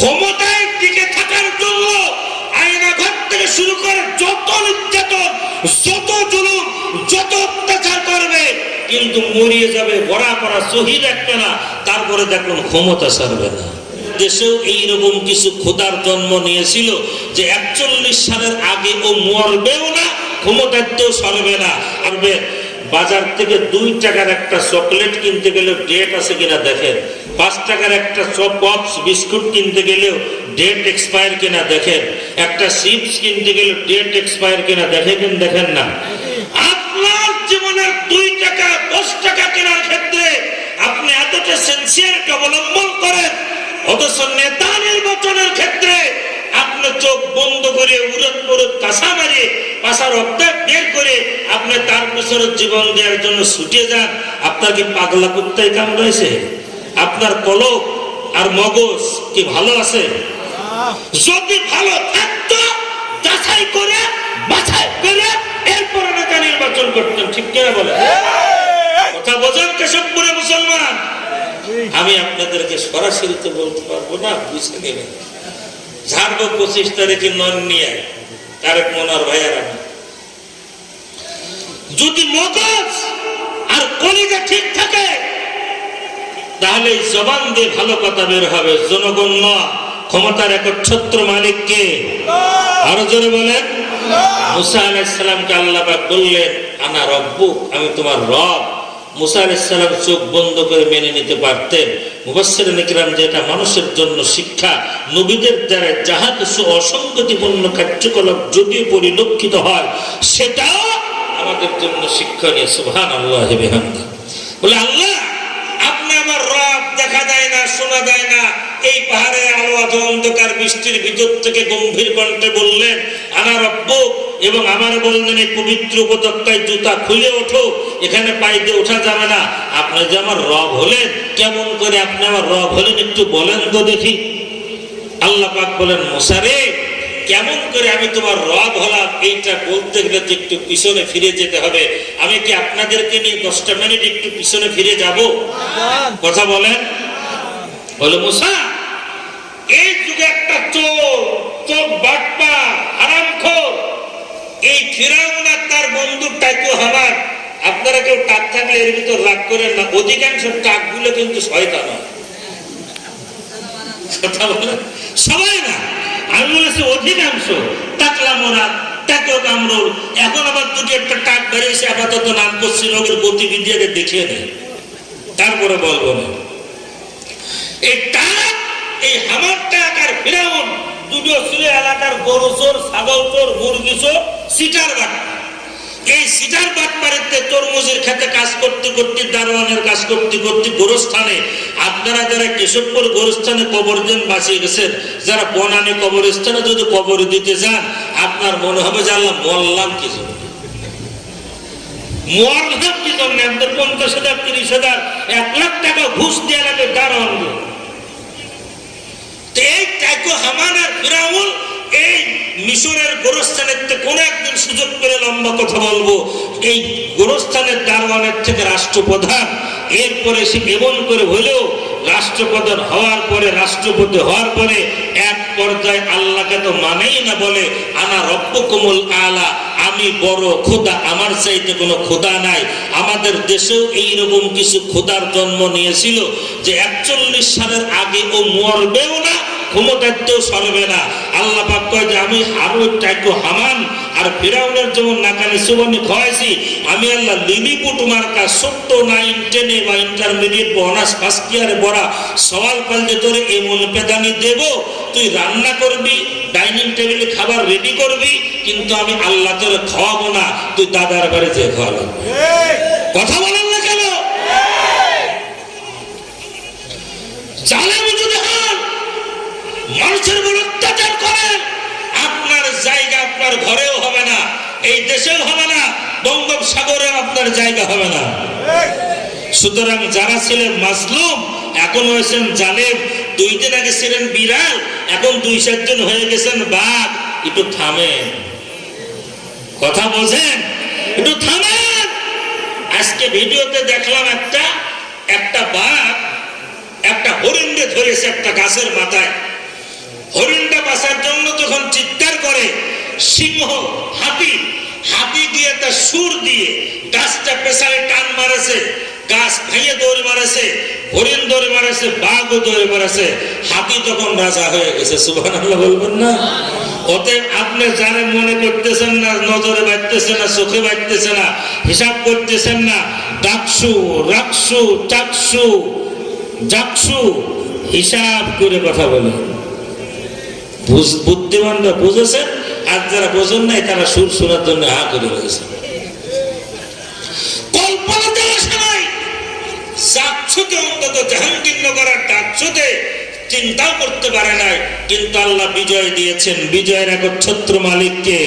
ক্ষমতায় টিকে থাকার জন্য আয়নাঘর থেকে শুরু করে যত নির্যাতন, যত জুলুম, যত অত্যাচার করবে, কিন্তু মরিয়ে যাবে, বড়া করা শহীদ একটা না, তারপরে দেখুন ক্ষমতা ছাড়বে না। দেশেও এইরকম কিছু খোদার জন্ম নিয়েছিল যে 41 সালের আগে ও মরবেও না, ক্ষমতাতেও সরবে না। আরবে বাজার থেকে 2 টাকার একটা চকলেট কিনতে গেলেও ডেট আছে কিনা দেখেন, 5 টাকার একটা পপস বিস্কুট কিনতে গেলেও ডেট এক্সপায়ার কিনা দেখেন, একটা চিপস কিনতে গেলেও ডেট এক্সপায়ার কিনা দেখেন না। আপনার জীবনের 2 টাকা 10 টাকা কেনার ক্ষেত্রে আপনি এতটা সেন্সিয়ারিটি অবলম্বন করেন, অথচ নেতা নির্বাচনের ক্ষেত্রে আপনি চোখ বন্ধ করে উড়ত কাঁসা মারিয়ে পাশার অর্থাৎ বের করে আপনি তার পেছনে জীবন দেওয়ার জন্য ছুটে যান। আপনার কি পাগলা কুত্তায় কামড়াইছে? আপনার কলব আর মগজ কি ভালো আছে? যদি ভালো থাকতো যাচাই করে বাছাই করে এরপরে নেতা নির্বাচন করতেন, ঠিক কিনা বলে? কথা বোঝেন কেশবপুরে মুসলমান? আমি আপনাদেরকে সরাসরি তো বলতে পারবো না, বুঝে নেবেন। ঝাড়বো 25 তারিখে নন নিয়ে তারেক মনোয়ার ভাইয়ার। আমি যদি মগজ আর কলিজা ঠিক থাকে তাহলে জবান দিয়ে ভালো কথা বের হবে। জনগণ নয়, ক্ষমতার একচ্ছত্র মালিক কে? আরো জোরে বলেন। মুসা আলাইহিস সালামকে আল্লাহ পাক বললেন আনা রব্বুক, আমি তোমার রব। মুসা আলাইহিস সালাম চোখ বন্ধ করে মেনে নিতে পারতেন। মুফাসসিরিন কিরাম যেটা মানুষের জন্য শিক্ষা, নবীদের দ্বারা যাহা কিছু অসঙ্গতিপূর্ণ কার্যকলাপ যদি পরিলক্ষিত হয় সেটাও আমাদের জন্য শিক্ষণীয়। সুবহানাল্লাহ বিহামদিহি। বলে আল্লাহ আপনি আমার রব, দেখা যায় না, শোনা যায় না, এই পাহাড়ে আলো অন্ধকার বৃষ্টির ভিতর থেকে গম্ভীর কণ্ঠে বললেন আনা রব্বুক, এবং আমার বললেন এই পবিত্র উপত্যকায় জুতা খুলে ওঠো, এখানে পাইতে ওঠা যাবে না। আপনি যে আমার রব হলেন, কেমন করে আপনি আমার রব হলেন একটু বলেন তো দেখি। আল্লাহ পাক বলেন মুসা রে, কেমন করে আমি তোমার রব হলাম এইটা বলতে গেলে তো একটু পিছনে ফিরে যেতে হবে। আমি কি আপনাদেরকে নিয়ে 10টা মিনিট একটু পিছনে ফিরে যাব? কথা বলেন। বলে মুসা, এই যুগে একটা চোর বাটপার হারামখোর এই ফিরাউন আর তার বন্ধু টাকু হামান, আপনারা কেউ টাক থাকলে এর ভিতর রাগ করেন না, অধিকাংশ টাকগুলো কিন্তু শয়তান। কথা বলেন, সবাই না, আমি বলেছি অধিকাংশ। টাকলা মোরা, টাকো কামরুল, এখন আবার 2-1টা টাক বেরিয়েছে, আপাতত নাম করছিল, ওদের গতিবিধি আগে দেখিয়ে নেই, তারপরে বলবো না। এই টাক, এই হামার টাক আর ফিরাউন দুটো ছিল এলাকার গরু চোর, ছাগল চোর, মুরগি চোর, সিটার বাট। এই সিটার বাটপাড়িতে তরমুজের খেতে কাজ করতে করতে, দারোয়ানের কাজ করতে করতে গোরস্থানে, আপনারা যারা কেশবপুর গোরস্থানে কবর দেন বাঁচিয়ে গেছেন, যারা বনানী কবরস্থানে যদি কবর দিতে যান আপনার মনে হবে যে আল্লাহ মরলাম কি জন্য, মরলাম কি জন্য। 50,000, 30,000, 1 লাখ টাকা ঘুষ দেওয়া লাগে দারোয়ান। এই টাকু হামান আর ফিরাউন এই মিশরের গোরস্থানের কোন একদিন সুযোগ পেলে লম্বা কথা বলবো, এই গোরস্থানের দারোয়ানের থেকে রাষ্ট্রপ্রধান, এরপরে সে এমন করে হলেও রাষ্ট্রপ্রধান হওয়ার পরে, রাষ্ট্রপতি হওয়ার পরে এক পর্যায়ে আল্লাহকে তো মানেই না, বলে আনা রব্বুকুমুল আলা, আমি বড় খোদা, আমার চাইতে কোনো খোদা নাই। আমাদের দেশেও এইরকম কিছু খোদার জন্ম নিয়েছিল যে 41 সালের আগে ও মরবেও না, ক্ষমতাতেও সরবে না। আল্লাহ পাক কয় যে আমি আরো টাইকো হামান আর ফিরাউনের যেমন নাকানি সুবর্ণি খাওয়াইছি, আমি আল্লাহ লিলিপুট মার্কা 9, 10 বা ইন্টারমিডিয়েট বা অনার্স ফার্স্ট ইয়ারে পড়া সওয়াল পাল্টে তোরে এমন পেদানি দেব, তুই রান্না করবি, ডাইনিং টেবিলে খাবার রেডি করবি, কিন্তু আমি আল্লাহ তোরে খাওয়াবো না, তুই দাদার বাড়ি যে খাওয়াবো। কথা বলেন না কেন? জালেম যদি হন, মানুষের উপর অত্যাচার করেন, আপনার জায়গা আপনার ঘরেও হবে না, এই দেশেও হবে না, বঙ্গোপসাগরেও আপনার জায়গা হবে না। সুতরাং যারা ছিলেন মাজলুম এখন হয়েছেন জালেম, 2 দিন আগে ছিলেন বিড়াল, এখন 2-4 জন হয়ে গেছেন বাঘ। একটু থামেন, কথা বোঝেন, একটু থামেন। আজকে ভিডিওতে দেখলাম একটা বাঘ একটা হরিণকে ধরেছে একটা গাছের মাথায়, হরিণটা বাঁচার জন্য যখন চিৎকার করে, সিংহ হাতি হাতি দিয়ে তার সুর দিয়ে গাছটা পেছায় টান মারেছে, গাছ ভেঙে দৌড় মারেছে, হরিণ দৌড়ে মারেছে, বাঘও দৌড়ে মারেছে, হাতি তখন রাজা হয়ে গেছে। সুবহানাল্লাহ বলবেন না? অতএব আপনি জানেন মনে করতেছেন না, নজরে বাজতেছে না, চোখে বাজতেছে না, হিসাব করতেছেন না, ডাকসু রাকসু চাকসু জাকসু হিসাব করে কথা বলে। বুদ্ধিমানরা বুঝেছেন, আর যারা বোঝেন নাই তারা সুর শোনার জন্য হা করে রয়েছে। কল্পনাতে আসে নাই, চাকসুতে অন্তত জাহাঙ্গীরনগরের ডাকসুতে চিন্তাও করতে পারে নাই, কিন্তু আল্লাহ বিজয় দিয়েছেন। বিজয়ের একচ্ছত্র মালিককে,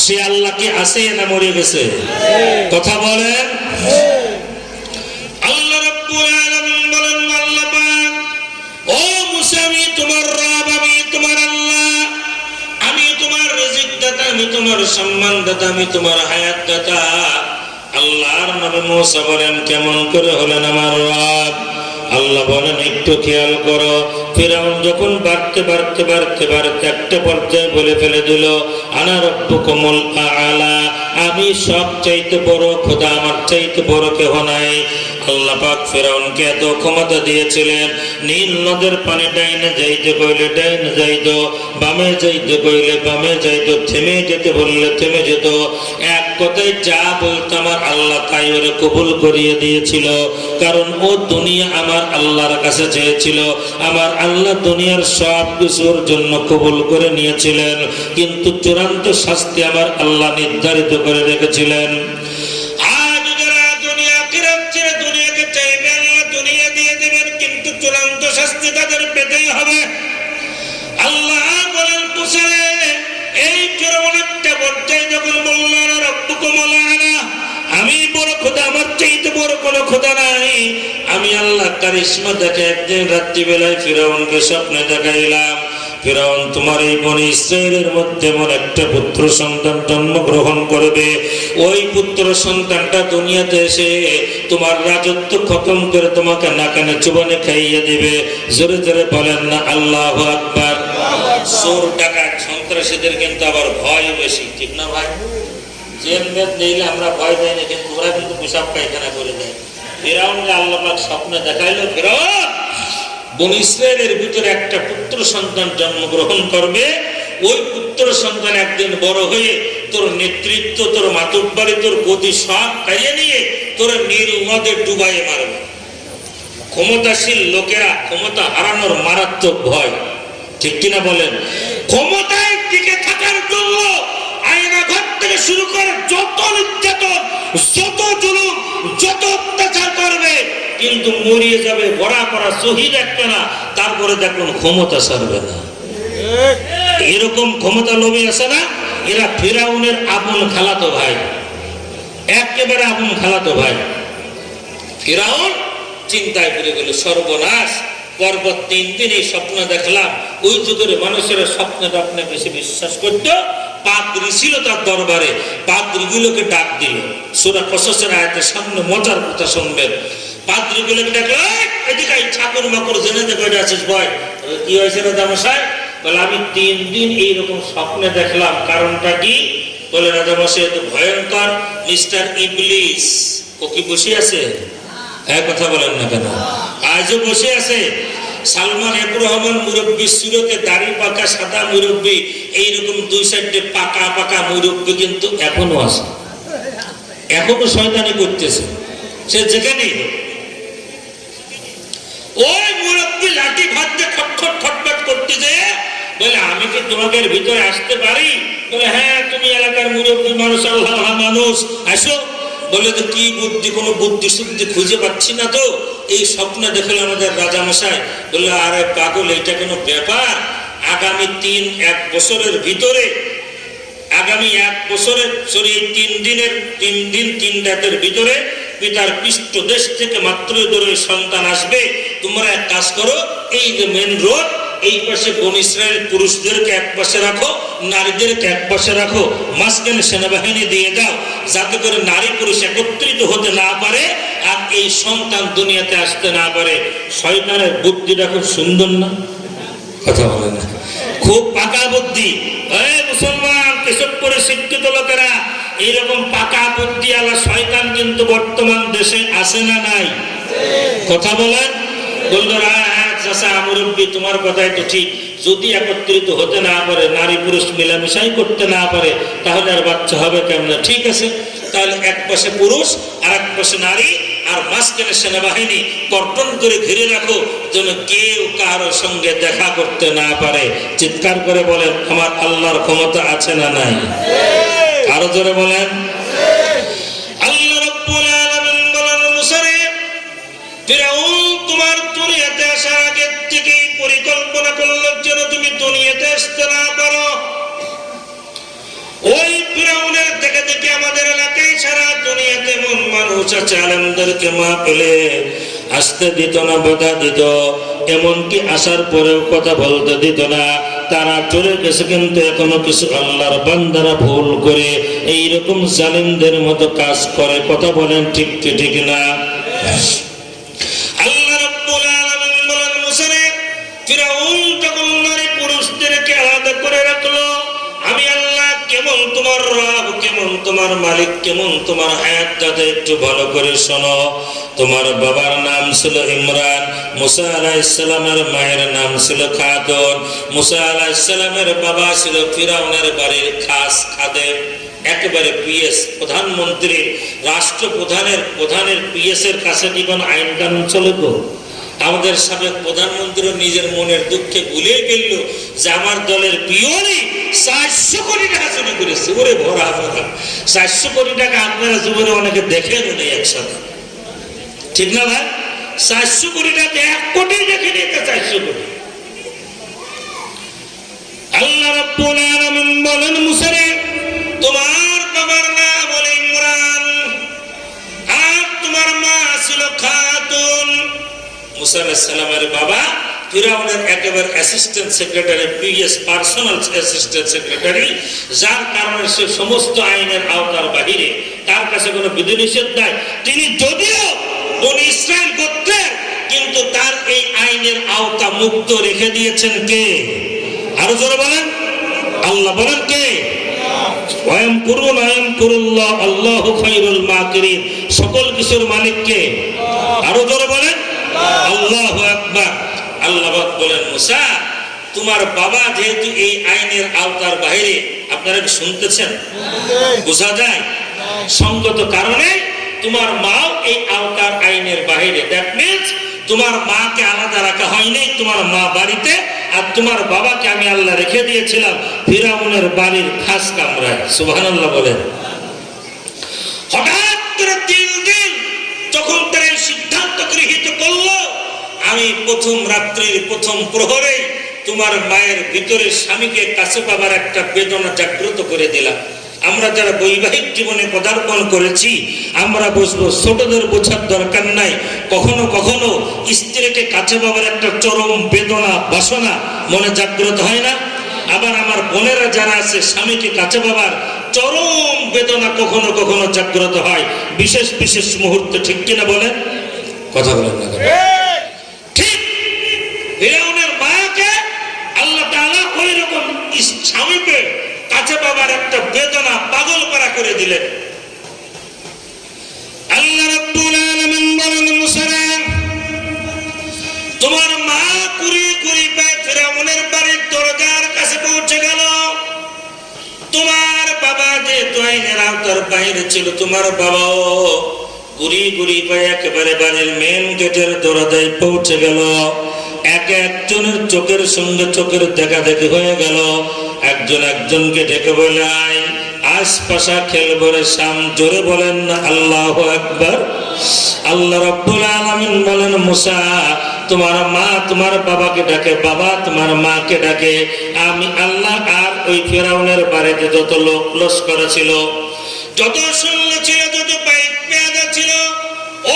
সে আল্লাহ কি আছে না মরে গেছে? কথা বলেন। আল্লাহ রাব্বুল আলামিন বলেন, আল্লাহ পাক, ও মুসা আমি তোমার রব, আমি তোমার আল্লাহ, আমি তোমার রিজিক দাতা, আমি তোমার সম্মান দাতা, আমি তোমার হায়াত দাতা। আল্লাহর নবী মুসা বলেন, কেমন করে হলেন আমার রব? আল্লাহ বলেন, একটু খেয়াল করো। ফিরআউন যখন বাড়তে বাড়তে বাড়তে বাড়তে একটা পর্যায়ে বলে ফেলে দিল, আনা রাব্বুকুমুল আ'লা, আমি সব চাইতে বড় খোদা, আমার চাইতে বড় কেহ নাই। আল্লাহ পাক ফিরআউনকে এত ক্ষমতা দিয়েছিলেন, নীল নদের পানি ডাইনে যাইতে কইলে ডাইনে যাইত, বামে যাইতে কইলে বামে যাইত, থেমে যেতে বললে থেমে যেত। এক কথায় যা বলতো আমার আল্লাহ তাই ওরে কবুল করিয়ে দিয়েছিল। কারণ ও দুনিয়া আমার আল্লাহর কাছে চেয়েছিল, আমার আল্লাহ দুনিয়ার সব কিছুর জন্য কবুল করে নিয়েছিলেন, কিন্তু চূড়ান্ত শাস্তি আমার আল্লাহ নির্ধারিত করে রেখেছিলেন। আজ যারা দুনিয়া আখিরাত ছেড়ে দুনিয়াকে চাইবে, আল্লাহ দুনিয়া দিয়ে দেবেন, কিন্তু চূড়ান্ত শাস্তি তাদের পেতেই হবে। আল্লাহ বলেন, পুষারে এই ফিরআউন একটা পর্যায়ে যখন বলল, আনা রাব্বুকুমুল আ'লা, আমি বড় খোদা, আমার চাইতে বড় কোনো খোদা নাই, আমি আল্লাহ কারিশমা দেখে একদিন রাত্রিবেলায় ফিরআউনকে স্বপ্নে দেখাইলাম, ফিরআউন তোমার এই বনি ইসরাইলের মধ্যে এমন একটা পুত্র সন্তান জন্মগ্রহণ করবে, ওই পুত্র সন্তানটা দুনিয়াতে এসে তোমার রাজত্ব খতম করে তোমাকে নাকানে চুবানে খাইয়ে দিবে। জোরে জোরে বলেন না আল্লাহু আকবার। চোর ডাকাত সন্ত্রাসীদের কিন্তু আবার ভয় বেশি, ঠিক না ভাই? জেল বেদ নিলে আমরা ভয় পাই না, কিন্তু ওরা কিন্তু পেশাব পায়খানা করে দেয়। ফিরআউনকে আল্লাহ পাক স্বপ্নে দেখাইলো, ফিরআউন বনি ইসরাইলের ভিতরে একটা পুত্র সন্তান জন্মগ্রহণ করবে, ওই পুত্র সন্তান একদিন বড় হয়ে তোর নেতৃত্ব, তোর মাতুব্বাড়ি, তোর গদি সব কারিয়ে নিয়ে তোর নীল নদে ডুবাইয়ে মারবে। ক্ষমতাশীল লোকেরা ক্ষমতা হারানোর মারাত্মক ভয়, ঠিক কিনা বলেন? ক্ষমতায় টিকে থাকার জন্য আয়নাঘর থেকে শুরু করে যত নির্যাতন, যত জুলুম, যত অত্যাচার করবে, কিন্তু মরিয়ে যাবে, ভরা করা শহীদ একটা না, তারপরে দেখুন ক্ষমতা ছাড়বে না। এরকম ক্ষমতা লোভী আছে না, এরা ফিরআউনের আপন খালাতো ভাই, একেবারে আপন খালাতো ভাই। ফিরআউন চিন্তায় পড়ে গেল, সর্বনাশ, পরপর 3 দিন এই স্বপ্ন দেখলাম। ওই যুগের মানুষেরা স্বপ্নে টপ্নে বেশি বিশ্বাস করত। পাদ্রী ছিল তার দরবারে, পাদ্রীগুলোকে ডাক দিল। সূরা কসসের আয়াতের সামনে মজার কথা শুনবেন। পাদ্রীগুলোকে ডাকলো, এদিকে ঠাকুর মাকুর জেনে যে কয়টা আছিস ভাই, কি হয়েছে রাজামশাই? বলে আমি 3 দিন এইরকম স্বপ্নে দেখলাম। কারণটা কি? বলে রাজামশাই এত ভয়ঙ্কর, মিস্টার ইবলিস ও কি বসে আছে? এক কথা বলেন না কেন? আজও বসে আছে। সালমান এফ রহমান মুরব্বী সুরতে দাড়ি পাকা সাদা মুরব্বী, এইরকম 2 সাইডে পাকা পাকা মুরব্বী কিন্তু এখনো আছে, এখনো শয়তানি করতেছে। সে যেখানেই ওই মুরব্বী লাঠি ভাতে খটখট খটখট করতে যায়, বলে আমি কি তোমাদের ভিতরে আসতে পারি? বলে হ্যাঁ, তুমি এলাকার মুরব্বী মানুষ, আল্লাহ মানুষ, আসো। বলে তো কি বুদ্ধি, কোনো বুদ্ধি শুদ্ধি খুঁজে পাচ্ছি না তো, এই স্বপ্নে দেখলো আমাদের রাজামশাই। বললো আরে পাগল, এটা কোনো ব্যাপার? আগামী 1 বছরের ভিতরে, আগামী 1 বছরের সরি 3 দিন 3 রাতের ভিতরে পিতার পৃষ্ঠ দেশ থেকে মাত্রই ধরে সন্তান আসবে। তোমরা এক কাজ করো, এই যে মেন রোড, এই পাশে বনি ইসরাইল পুরুষদেরকে এক পাশে রাখো, নারীদেরকে এক পাশে রাখো, মাঝখানে সেনাবাহিনী দিয়ে দাও, যাতে করে নারী পুরুষ একত্রিত হতে না পারে আর এই সন্তান দুনিয়াতে আসতে না পারে। শয়তানের বুদ্ধিটা খুব সুন্দর না? কথা বলে না? খুব পাকা বুদ্ধি। এই মুসলমান কেশবপুরে শিক্ষিত লোকেরা, এইরকম পাকা বুদ্ধি আলা শয়তান কিন্তু বর্তমান দেশে আছে না নাই? কথা বলেন। বললো মুরব্বী, তোমার কথাই তো ঠিক। যদি একত্রিত হতে না পারে, নারী পুরুষ মিলামিশাই করতে না পারে, তাহলে আর বাচ্চা হবে কেমন? ঠিক আছে, তাহলে এক পাশে পুরুষ আর এক পাশে নারী, আর মাঝখানে সেনাবাহিনী কর্তন করে ঘিরে রাখো, যেন কেউ কারোর সঙ্গে দেখা করতে না পারে। চিৎকার করে বলেন, আমার আল্লাহর ক্ষমতা আছে না নাই? আরো জোরে বলেন। আল্লাহ রাব্বুল আলামিন বলেন, মুসা রে, ফিরাউন তোমার দুনিয়াতে আসার আগে থেকেই পরিকল্পনা করল যেন তুমি দুনিয়াতে আসতে না পারো। ওই ফিরাউনের থেকে থেকে আমাদের এলাকায় সারা দুনিয়াতে এমন মানুষ আছে, আলেমদেরকে মা পেলে আসতে দিত না, বাধা দিত, এমনকি আসার পরেও কথা বলতে দিত না। তারা চলে গেছে, কিন্তু এখনো কিছু আল্লাহর বান্দারা ভুল করে এইরকম জালিমদের মতো কাজ করে। কথা বলেন ঠিক কি ঠিক না? আল্লাহ রাব্বুল আলামিন বলেন, মুসা রে, ফিরাউন যখন নারী পুরুষদেরকে আলাদা করে রাখলো, আমি আল্লাহ কেমন তোমার রব, কেমন তোমার মালিক, কেমন তোমার হায়াত, যাতে একটু ভালো করে শোনো। তোমার বাবার নাম ছিল ইমরান, মুসা আলাইহিস সালামের মায়ের নাম ছিল খাতুন। মুসা আলাইহিস সালামের বাবা ছিল ফিরাউনের বাড়ির খাস খাদেম, একেবারে পিএস, প্রধানমন্ত্রী, প্রধানের পিএস এর কাছে কি কোন আইন কানুন চলে গো? আমাদের সাবেক প্রধানমন্ত্রী নিজের মনের দুঃখে ভুলে গেল যে আমার দলের পিওনি 400 কোটি টাকা চুরি করেছে। ওরে ভরা ভরা 400 কোটি টাকা আপনারা জীবনে অনেকে দেখেন নেই একসাথে, ঠিক না ভাই? 400 কোটি টাকা 1 কোটি দেখে নিতে, 400 কোটি। আল্লাহ রাব্বুল আলামিন বলেন, মুসা রে, তোমার বাবার নাম হলো ইমরান আর তোমার মা ছিল খাতুন। মুসা আলাইহিস সালামের বাবা ফিরাউনের একেবারে assistant secretary, PS, personal assistant secretary, যার কারণে সে সমস্ত আইনের আওতার বাহিরে, তার কাছে কোনো বিধিনিষেধ নাই। তিনি যদিও বনি ইসরাইল গোত্রের, কিন্তু তার এই আইনের আওতা মুক্ত রেখে দিয়েছেন কে? আরো জোরে বলেন, আল্লাহ। বলেন কে? আল্লাহু খায়রুল মাকিরিন। সকল কিছুর মালিক কে? আরো জোরে বলেন, আল্লাহু আকবার। আল্লাহ বলেন, মুসা, তোমার বাবা যেহেতু এই আইনের আওতার বাইরে, আপনারা কি শুনতেছেন? বোঝা যায় সঙ্গত কারণে তোমার মাও এই আওতার আইনের বাইরে। দ্যাট মিন্স তোমার মাকে আলাদা রাখা হয়নি, তোমার মা বাড়িতে, আর তোমার বাবাকে আমি আল্লাহ রেখে দিয়েছিলাম ফিরাউনের বাড়ির খাস কামরায়। সুবহানাল্লাহ বলেন। হঠাৎ করে দিন যখন তারা এই সিদ্ধান্ত গৃহীত করলো, আমি প্রথম রাত্রির প্রথম প্রহরে তোমার মায়ের ভিতরে স্বামীকে কাছে পাবার একটা বেদনা জাগ্রত করে দিলাম। আমরা যারা বৈবাহিক জীবনে পদার্পণ করেছি, আমরা বুঝবো, ছোটদের বোঝার দরকার নাই। কখনো কখনো স্ত্রীকে কাছে পাবার একটা চরম বেদনা, বাসনা মনে জাগ্রত হয় না? আবার আমার বোনেরা যারা আছে, স্বামীকে কাছে পাবার চরম বেদনা কখনো কখনো জাগ্রত হয় বিশেষ বিশেষ মুহূর্তে, ঠিক কিনা বলেন? কথা বলেন না? ঠিক ফিরাউনের মাকে আল্লাহ তাআলা ওই রকম স্বামীকে কাছে পাবার একটা বেদনা পাগল করা করে দিলেন। আল্লাহ রাব্বুল আলামিন বলেন, মুসা, তোমার মা কুড়ি কুড়ি পায়ে ফিরাউনের বাড়ির দরজার কাছে পৌঁছে গেল। তোমার বাবা যেহেতু আইনের আওতার বাইরে ছিল, তোমার বাবাও গুড়ি গুড়ি পায়ে একেবারে বাড়ির মেন গেটের দরজায় পৌঁছে গেল। একজনের চোখের সঙ্গে চোখের দেখা দেখি হয়ে গেল। একজন একজনকে ডেকে বলে, আশপাশা খেলবো রে শাম। জোরে বলেন না আল্লাহু আকবার। আল্লাহ রাব্বুল আলামিন বলেন, মুসা, তোমার মা তোমার বাবাকে ডাকে, বাবা তোমার মাকে ডাকে। আমি আল্লাহ আর ওই ফিরাউনের বাড়িতে যত লোক লস্কর ছিল, যত সৈন্য ছিল, যত পাইক পেয়াদা ছিল,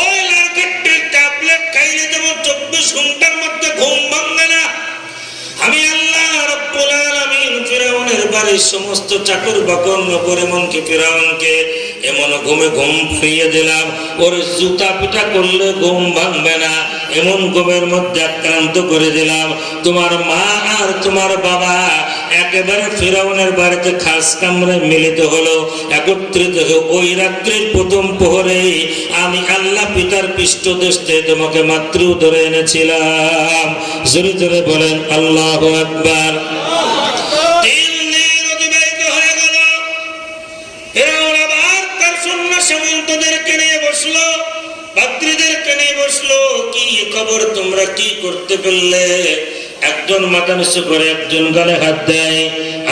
ওই লার্কেটের ট্যাবলেট খাইলে যেমন 24 ঘন্টার মধ্যে ঘুম ভাঙবে না, আমি আল্লাহ রাব্বুল আলামিন ফিরাউনের বাড়ির সমস্ত চাকর বাকর নগর, এমনকি ফিরাউনকে এমন ঘুমে ঘুম ফিরিয়ে দিলাম, ওর জুতা পিটা করলে ঘুম ভাঙবে না। এমন গমের মধ্যে আক্রান্ত করে দিলাম, তোমার মা আর তোমার বাবা একেবারে ফিরাউনের বাড়িতে খাস কামড়ে মিলিত হলো, একত্রিত হয়ে ওই রাত্রির প্রথম প্রহরে আমি আল্লাহ পিতার পৃষ্ঠদেশ থেকে তোমাকে মাতৃ উদরে এনেছিলাম। জোরে জোরে বলেন আল্লাহু আকবার। সামন্তদেরকে নিয়ে বসলো, পাত্রীদেরকে নিয়ে বসলো, কি খবর, তোমরা কি করতে পারলে? একজন মাথা নিচু করে একজন গালে হাত দেয়,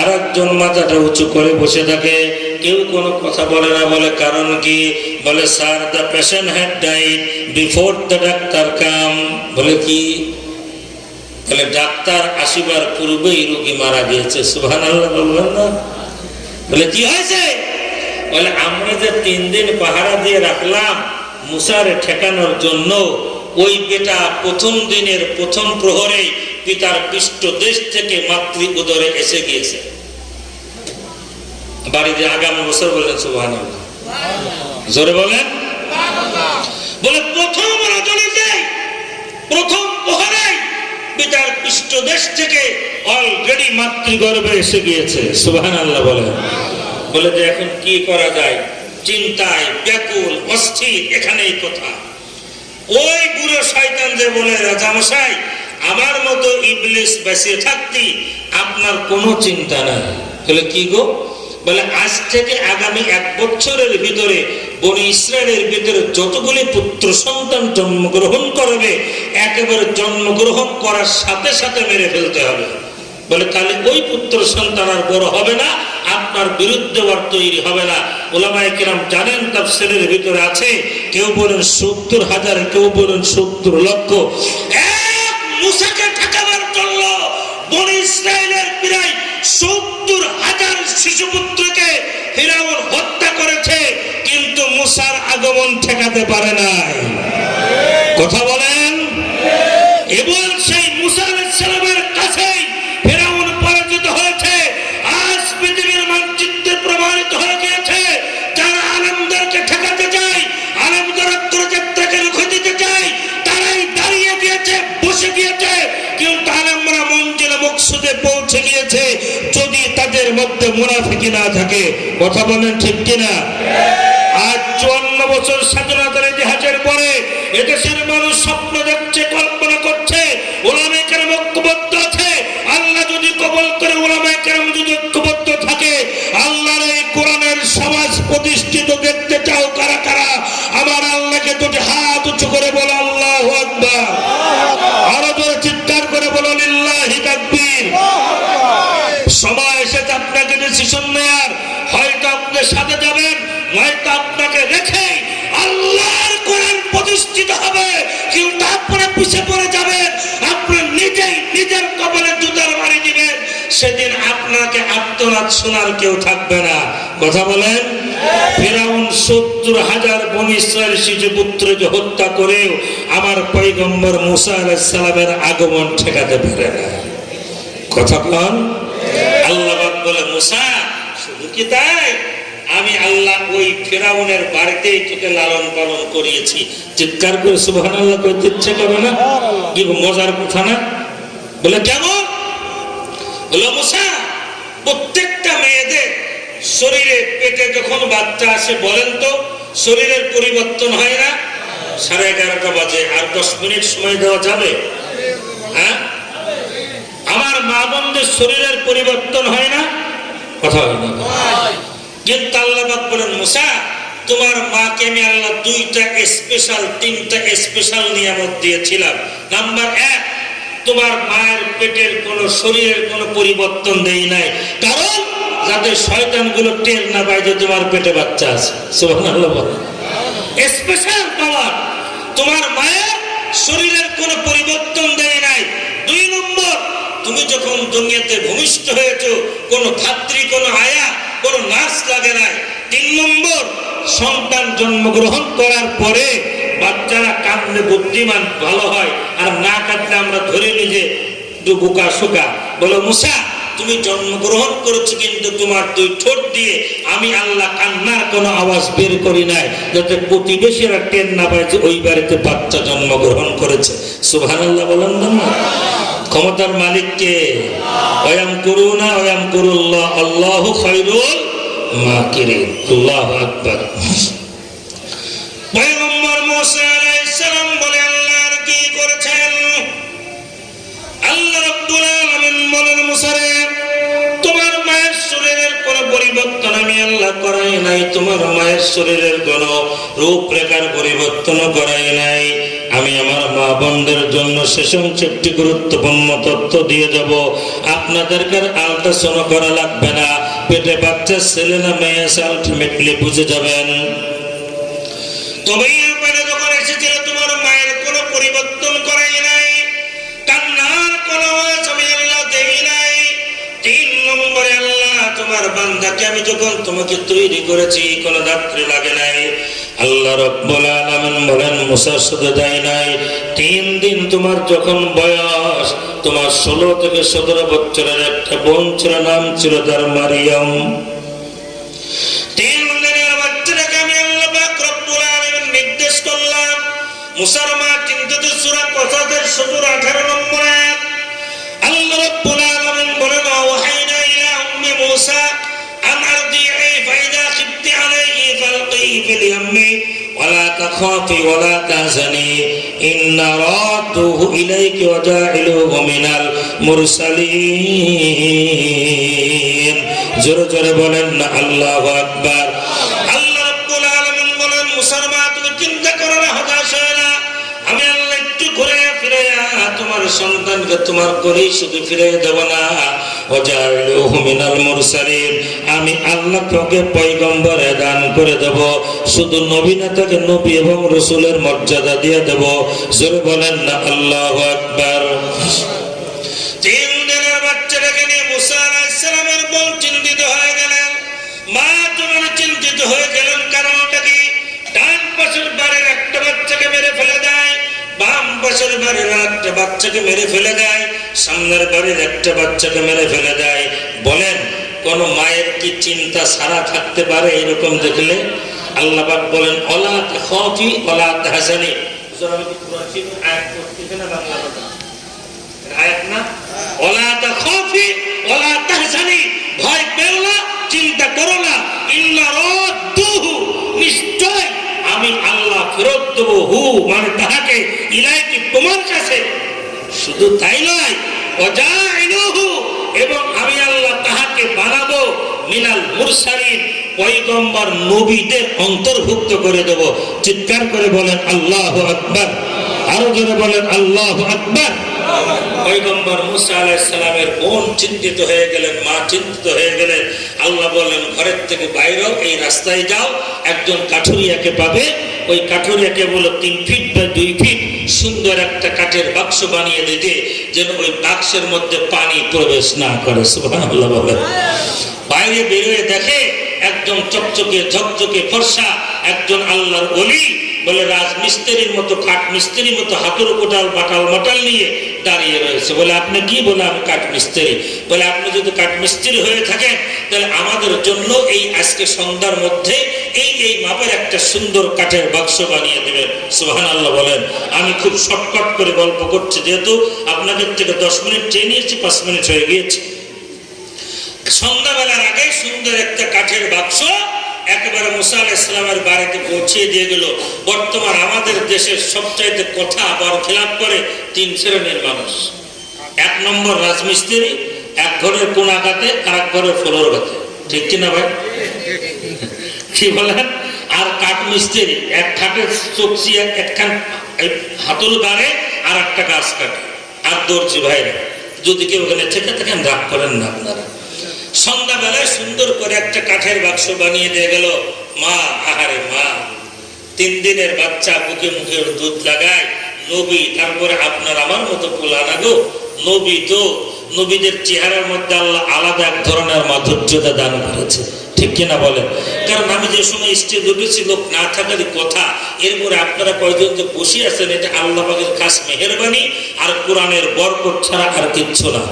আর একজন মাথাটা উঁচু করে বসে থাকে, কেউ কোনো কথা বলে না। বলে কারণ কি? বলে sir, the patient had died before the doctor came. বলে কি? বলে ডাক্তার আসিবার পূর্বেই রোগী মারা গিয়েছে। সুবহানাল্লাহ বলবেন না? বলে কি হয়েছে? বলে আমরা যে 3 দিন পাহারা দিয়ে রাখলাম মুসারে ঠেকানোর জন্য, ওই বেটা প্রথম দিনের প্রথম প্রহরে পিতার পৃষ্ঠদেশ থেকে মাতৃ উদরে এসে গিয়েছে। বাড়িতে আগামী বছর বলেন সুবহানাল্লাহ, জোরে বলেন। বলে প্রথম রজনীতে প্রথম প্রহরে পিতার পৃষ্ঠদেশ থেকে অলরেডি মাতৃগর্ভে এসে গিয়েছে। সুবহানাল্লাহ বলেন। বলে যে এখন কি করা যায়, চিন্তায় ব্যাকুল অস্থির, এখানেই কথা। ওই বুড়ো শয়তান যে বলে, রাজামশাই আমার মতো ইবলিস বেঁচে থাকতি আপনার কোনো চিন্তা নাই। বলে কি গো? বলে আজ থেকে আগামী 1 বছরের ভিতরে বনি ইসরায়েলের ভিতরে যতগুলি পুত্র সন্তান জন্মগ্রহণ করবে একেবারে জন্মগ্রহণ করার সাথে সাথে মেরে ফেলতে হবে। বলে তাহলে ওই পুত্র সন্তান আর বড় হবে না, আপনার বিরুদ্ধে আর তৈরি হবে না। উলামায়ে কেরাম জানেন, তাফসীরের ভিতরে আছে, কেউ বলেন 70,000, কেউ বলেন 70 লক্ষ। এক মুসাকে ঠেকাবার জন্য বনি ইসরায়েলের প্রায় 70,000 শিশুপুত্রকে ফিরাউন হত্যা করেছে, কিন্তু মুসার আগমন ঠেকাতে পারে নাই। কথা বলেন। এবং সেই মুসা আলাইহিস সালামের কাছেই ফিরাউন পরাজিত হয়েছে। আজ পৃথিবীর মানচিত্রে প্রমাণিত হয়ে গিয়েছে, যারা আলেমদেরকে ঠেকাতে চায়, আলেমদের অগ্রযাত্রাকে রুখে দিতে চায়, তারাই দাঁড়িয়ে গিয়েছে, বসে গিয়েছে, কিন্তু আলেমরা মঞ্জিলে মকসুদে পৌঁছে গিয়েছে যদি তাদের মধ্যে মুনাফিকি না থাকে। কথা বলেন ঠিক কিনা? আজ 54 বছর স্বাধীনতার ইতিহাসের পরে এদেশের মানুষ স্বপ্ন দেখছে, কল্পনা করছে, উলামায়ে কেরাম ঐক্যবদ্ধ আছে। আল্লাহ যদি কবুল করে, উলামায়ে কেরাম যদি ঐক্যবদ্ধ থাকে, আল্লাহর এই কোরআনের সমাজ প্রতিষ্ঠিত দেখতে চাও কারা কারা? আমার আল্লাহকে দুটি হাত উঁচু করে বলো আল্লাহু আকবার। আরো জোরে চিৎকার করে বলো লিল্লাহি তাকবীর। সময় এসেছে আপনাকে ডিসিশন নেয়ার, হয়তো আপনি সাথে যাবেন, হয়তো আপনাকে রেখে আল্লাহর কোরআন প্রতিষ্ঠিত হবে, কিন্তু আপনারা পিছিয়ে পড়ে যাবেন, আপনার নিজেই নিজের কপালে জুতার বাড়ি দিবেন। সেদিন আপনাকে আত্মনাদ শোনার কেউ থাকবে না। কথা বলেন। ফিরাউন 70,000 বনি ইসরায়েল শিশুপুত্রকে হত্যা করেও আমার পয়গম্বর মুসা আলাইহিস সালামের আগমন ঠেকাতে পারে না। কথা বলেন। আল্লাহ পাক বলে, মুসা শুধু কি তাই, আমি আল্লাহ ওই ফিরাউনের বাড়িতেই তোকে লালন পালন করিয়েছি। চিৎকার করে সুবহানাল্লাহ কইতে ইচ্ছে করে না? কি মজার কথা না? বলে কেমন? বলে মুসা, প্রত্যেকটা মেয়েদের শরীরে পেটে যখন বাচ্চা আসে, বলেন তো শরীরের পরিবর্তন হয় না? 11:30 বাজে, আর 10 মিনিট সময় দেওয়া যাবে? হ্যাঁ, আমার মা বোনদের শরীরের পরিবর্তন হয় না? কথা হয় না? কিন্তু আল্লাহ পাক বলেন, মুসা তোমার মাকে আমি আল্লাহ 2টা স্পেশাল 3টা স্পেশাল নিয়ামত দিয়েছিলাম। নাম্বার 1, তোমার মায়ের পেটের কোন শরীরের কোনো পরিবর্তন দেই নাই, কারণ যাতে শয়তানগুলো টের না পায় যে তোমার পেটে বাচ্চা আছে। সুবহানাল্লাহ। স্পেশাল পাওয়ার, তোমার মায়ের শরীরের কোনো পরিবর্তন দেয় নাই। 2 নম্বর, তুমি যখন দুনিয়াতে ভূমিষ্ঠ হয়েছো কোনো ধাত্রী, কোনো আয়া, কোনো নার্স লাগে নাই। 3 নম্বর, সন্তান জন্মগ্রহণ করার পরে বাচ্চারা কাঁদলে বুদ্ধিমান ভালো হয়, আর না কাঁদলে আমরা ধরে নিই যে বোকা শোকা। বলো মুসা তুমি জন্মগ্রহণ করেছো কিন্তু তোমার দুই ঠোঁট দিয়ে আমি আল্লাহ কান্নার কোনো আওয়াজ বের করি নাই, যাতে প্রতিবেশীরা টের না পায় যে ওই বাড়িতে বাচ্চা জন্মগ্রহণ করেছে। সুবহানাল্লাহ বলেন না? ক্ষমতার মালিককে ওয়াম করুনা ওয়াম করুল্লাহ আল্লাহু খায়রুল মাকিরিন। আল্লাহু আকবার। পয়গম্বর মুসা আলাইহিস সালাম বলে আল্লাহর কি করেছেন? আল্লাহ রাব্বুল আলামিন বলেন মুসা রে, তোমার মায়ের শরীরের কোনো পরিবর্তন আমি আল্লাহ করাই নাই, তোমার মায়ের শরীরের কোনো রূপরেখার পরিবর্তন করাই নাই। আমি আমার মা বোনদের জন্য শেষাংশ একটি গুরুত্বপূর্ণ তথ্য দিয়ে যাব। আপনাদেরকে আল্ট্রাসাউন্ড করা লাগবে না, পেটে বাচ্চা ছেলে না মেয়ে আলটিমেটলি বুঝে যাবেন। তবে এরপরে যখন এসেছিল তোমার মায়ের কোনো পরিবর্তন করাই নাই, কান্নার কোনো আওয়াজ আমি আল্লাহ দেই নাই। 3 নম্বরে আল্লাহ তোমার বান্দাকে আমি যখন তোমাকে তৈরি করেছি কোনো দাত্রী লাগে নাই। আল্লাহ রাব্বুল আলামিন বলেন মুসা শুধু তাই নাই, 3 দিন তোমার যখন বয়স, তোমার 16 থেকে 17 বছরের একটা বোন ছিল, নাম ছিল তার মারিয়াম। 3 দিনের বাচ্চাটাকে আমি আল্লাহ পাক রব্বুল আলামিন নির্দেশ করলাম। মুসার মা চিন্তিত সূরা কসাসের 17-18 নম্বর আয়াত। আল্লাহ রাব্বুল আলামিন বলেন ওয়াহাইনা ইলা উম্মি মুসা আন আরদিহি ফাইদা খিফতি আলাইহি ফালকিহি ফিল ইয়াম্মি ওয়ালা তাখাফি ওয়ালা তাহজানি ইন্না রাদুহু ইলাইকি ওয়া জাইলুহু মিনাল মুরসালিন। জোরে জোরে বলেন না আল্লাহু আকবার। আল্লাহ রাব্বুল আলামিন বলেন মুসার মা তুমি চিন্তা করো না, হতাশ হয়ো না, আমি আল্লাহ একটু ঘুরে ফিরে তোমার সন্তানকে তোমার করেই শুধু ফিরে দেব না, ওয়াজাইলুহু মিনাল মুরসালিন, আমি আল্লাহ তোকে পয়গম্বরে দান করে দেব, শুধু নবী না তাকে নবী এবং রাসূলের মর্যাদা দিয়ে দেব। জোরে বলেন না আল্লাহু আকবার। 3 দিনের বাচ্চাটাকে নিয়ে মুসা আলাইহিস সালামের বোন চিন্তিত হয়ে গেলেন, মা তোমার চিন্তিত হয়ে গেলেন, কারণটা কি? ডান পাশের বাড়ির একটা বাচ্চাকে মেরে ফেলে দেয়, বাম পাশের বাড়ির একটা বাচ্চাকে মেরে ফেলে দেয়, সামনের বাড়ির একটা বাচ্চাকে মেরে ফেলে দেয়। বলেন কোন মায়ের কি চিন্তা সারা থাকতে পারে এরকম দেখলে? আল্লাহ পাক বলেন ওয়ালা তাখাফি ওয়ালা তাহজানি। আমি কি কোরআন শরীফের আয়াত পড়তেছি না বাংলা কথা? আয়াত না? ওয়ালা তাখাফি ওয়ালা তাহজানি, ভয় পেও না, চিন্তা করো না, ইন্না রাদ্দুহু, নিশ্চয় আমি আল্লাহ ফেরত দেব, হু মানে তাহাকে, ইলাইকি তোমার কাছে। শুধু তাই নয়, ওয়াজাইলুহু, এবং আমি আল্লাহ তাহাকে বানাবো মিনাল মুরসালিন, পয়গম্বর নবীদের অন্তর্ভুক্ত করে দেব। চিৎকার করে বলেন আল্লাহু আকবার। আরো জোরে বলেন আল্লাহু আকবার। পয়গম্বর মুসা আলাইহিস সালামের বোন চিন্তিত হয়ে গেলেন, মা চিন্তিত হয়ে গেলেন। আল্লাহ বললেন ঘরের থেকে বাইরে এই রাস্তায় যাও, একজন কাঠুরিয়াকে পাবে, ওই কাঠুরিয়াকে বলো 3 ফিট বা 2 ফিট সুন্দর একটা কাঠের বাক্স বানিয়ে দিতে, যেন ওই বাক্সের মধ্যে পানি প্রবেশ না করে। সুবহানাল্লাহ বলেন। বাইরে বেরিয়ে দেখে একজন চকচকে ঝকঝকে ফর্সা একজন আল্লাহর ওলি, বলে রাজমিস্ত্রির মতো, কাঠ মিস্ত্রির মতো হাতের কোটাল বাটাল মাটাল নিয়ে দাঁড়িয়ে রয়েছে। বলে আপনি কি? বলে আমি কাঠ মিস্ত্রি। বলে আপনি যদি কাঠ মিস্ত্রি হয়ে থাকেন তাহলে আমাদের জন্য এই আজকে সন্ধ্যার মধ্যে এই মাপের একটা সুন্দর কাঠের বাক্স বানিয়ে দেবেন। সুবহানাল্লাহ বলেন। আমি খুব শর্টকাট করে গল্প করছি, যেহেতু আপনাদের থেকে 10 মিনিট চেয়ে নিয়েছি, 5 মিনিট হয়ে গিয়েছে। সন্ধ্যাবেলার আগে সুন্দর একটা কাঠের বাক্স একেবারে মুসা আলাইহিস সালামের বাড়িতে পৌঁছিয়ে দিয়ে গেল। বর্তমান আমাদের দেশের সবচাইতে কথা আবার খেলাপ করে 3 শ্রেণীর মানুষ। 1 নম্বর রাজমিস্ত্রি, এক ঘরের কোনা গাতে আর এক ঘরের ফ্লোর গাতে, ঠিক কিনা ভাই? কি বলেন? আর কাঠ মিস্ত্রি, এক খাটের চকচি একখান হাতুল গাড়ে আর একটা গাছ কাটে। আর দর্জি ভাইরা যদি কেউ ওখানে থেকে থাকেন রাগ করেন না আপনারা। সন্ধ্যাবেলায় সুন্দর করে একটা কাঠের বাক্স বানিয়ে দিয়ে গেল। মা, আহারে মা, 3 দিনের বাচ্চা বুকে মুখে দুধ লাগায়, নবী, তারপরে আপনার আমার মতো পোলা না গো, নবী তো, নবীদের চেহারার মধ্যে আল্লাহ আলাদা এক ধরনের মাধুর্যতা দান করেছে, ঠিক কিনা বলেন? কারণ আমি যে সময় স্টেজ উঠেছি লোক না থাকারই কথা, এরপরে আপনারা কয়জন যে বসে আছেন, এটা আল্লাহ পাকের খাস মেহেরবানি আর কোরআনের বরকত ছাড়া আর কিচ্ছু না।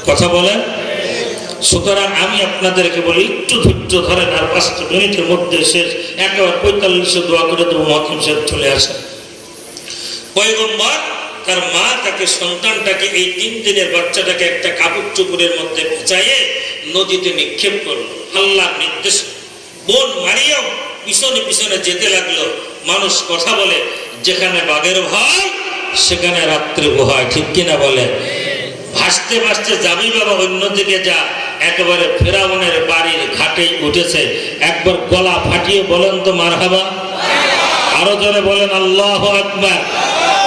কথা বলেন। সুতরাং আমি আপনাদেরকে বলি একটু ধৈর্য ধরেন, আর 5 মিনিটের মধ্যে শেষ, একেবারে 45 দোয়া করে দেবো, মহাকিম সাহেব চলে আসেন। পয়গম্বর তার মা তাকে সন্তানটাকে এই 3 দিনের বাচ্চাটাকে একটা কাপড় চোপড়ের মধ্যে পেঁচাইয়ে নদীতে নিক্ষেপ করলো আল্লাহর নির্দেশ। বোন মারিয়াম পিছনে পিছনে যেতে লাগলো। মানুষ কথা বলে যেখানে বাঘের ভয় সেখানে রাত্রে ভয়, ঠিক কিনা বলে? ভাসতে ভাসতে যাবি বাবা, অন্যদিকে যা। একেবারে ফেরাউনের বাড়ির ঘাটে উঠেছে, একবার গলা ফাটিয়ে বলেন তো মারহাবা, আরো জোরে বলেন আল্লাহু আকবার।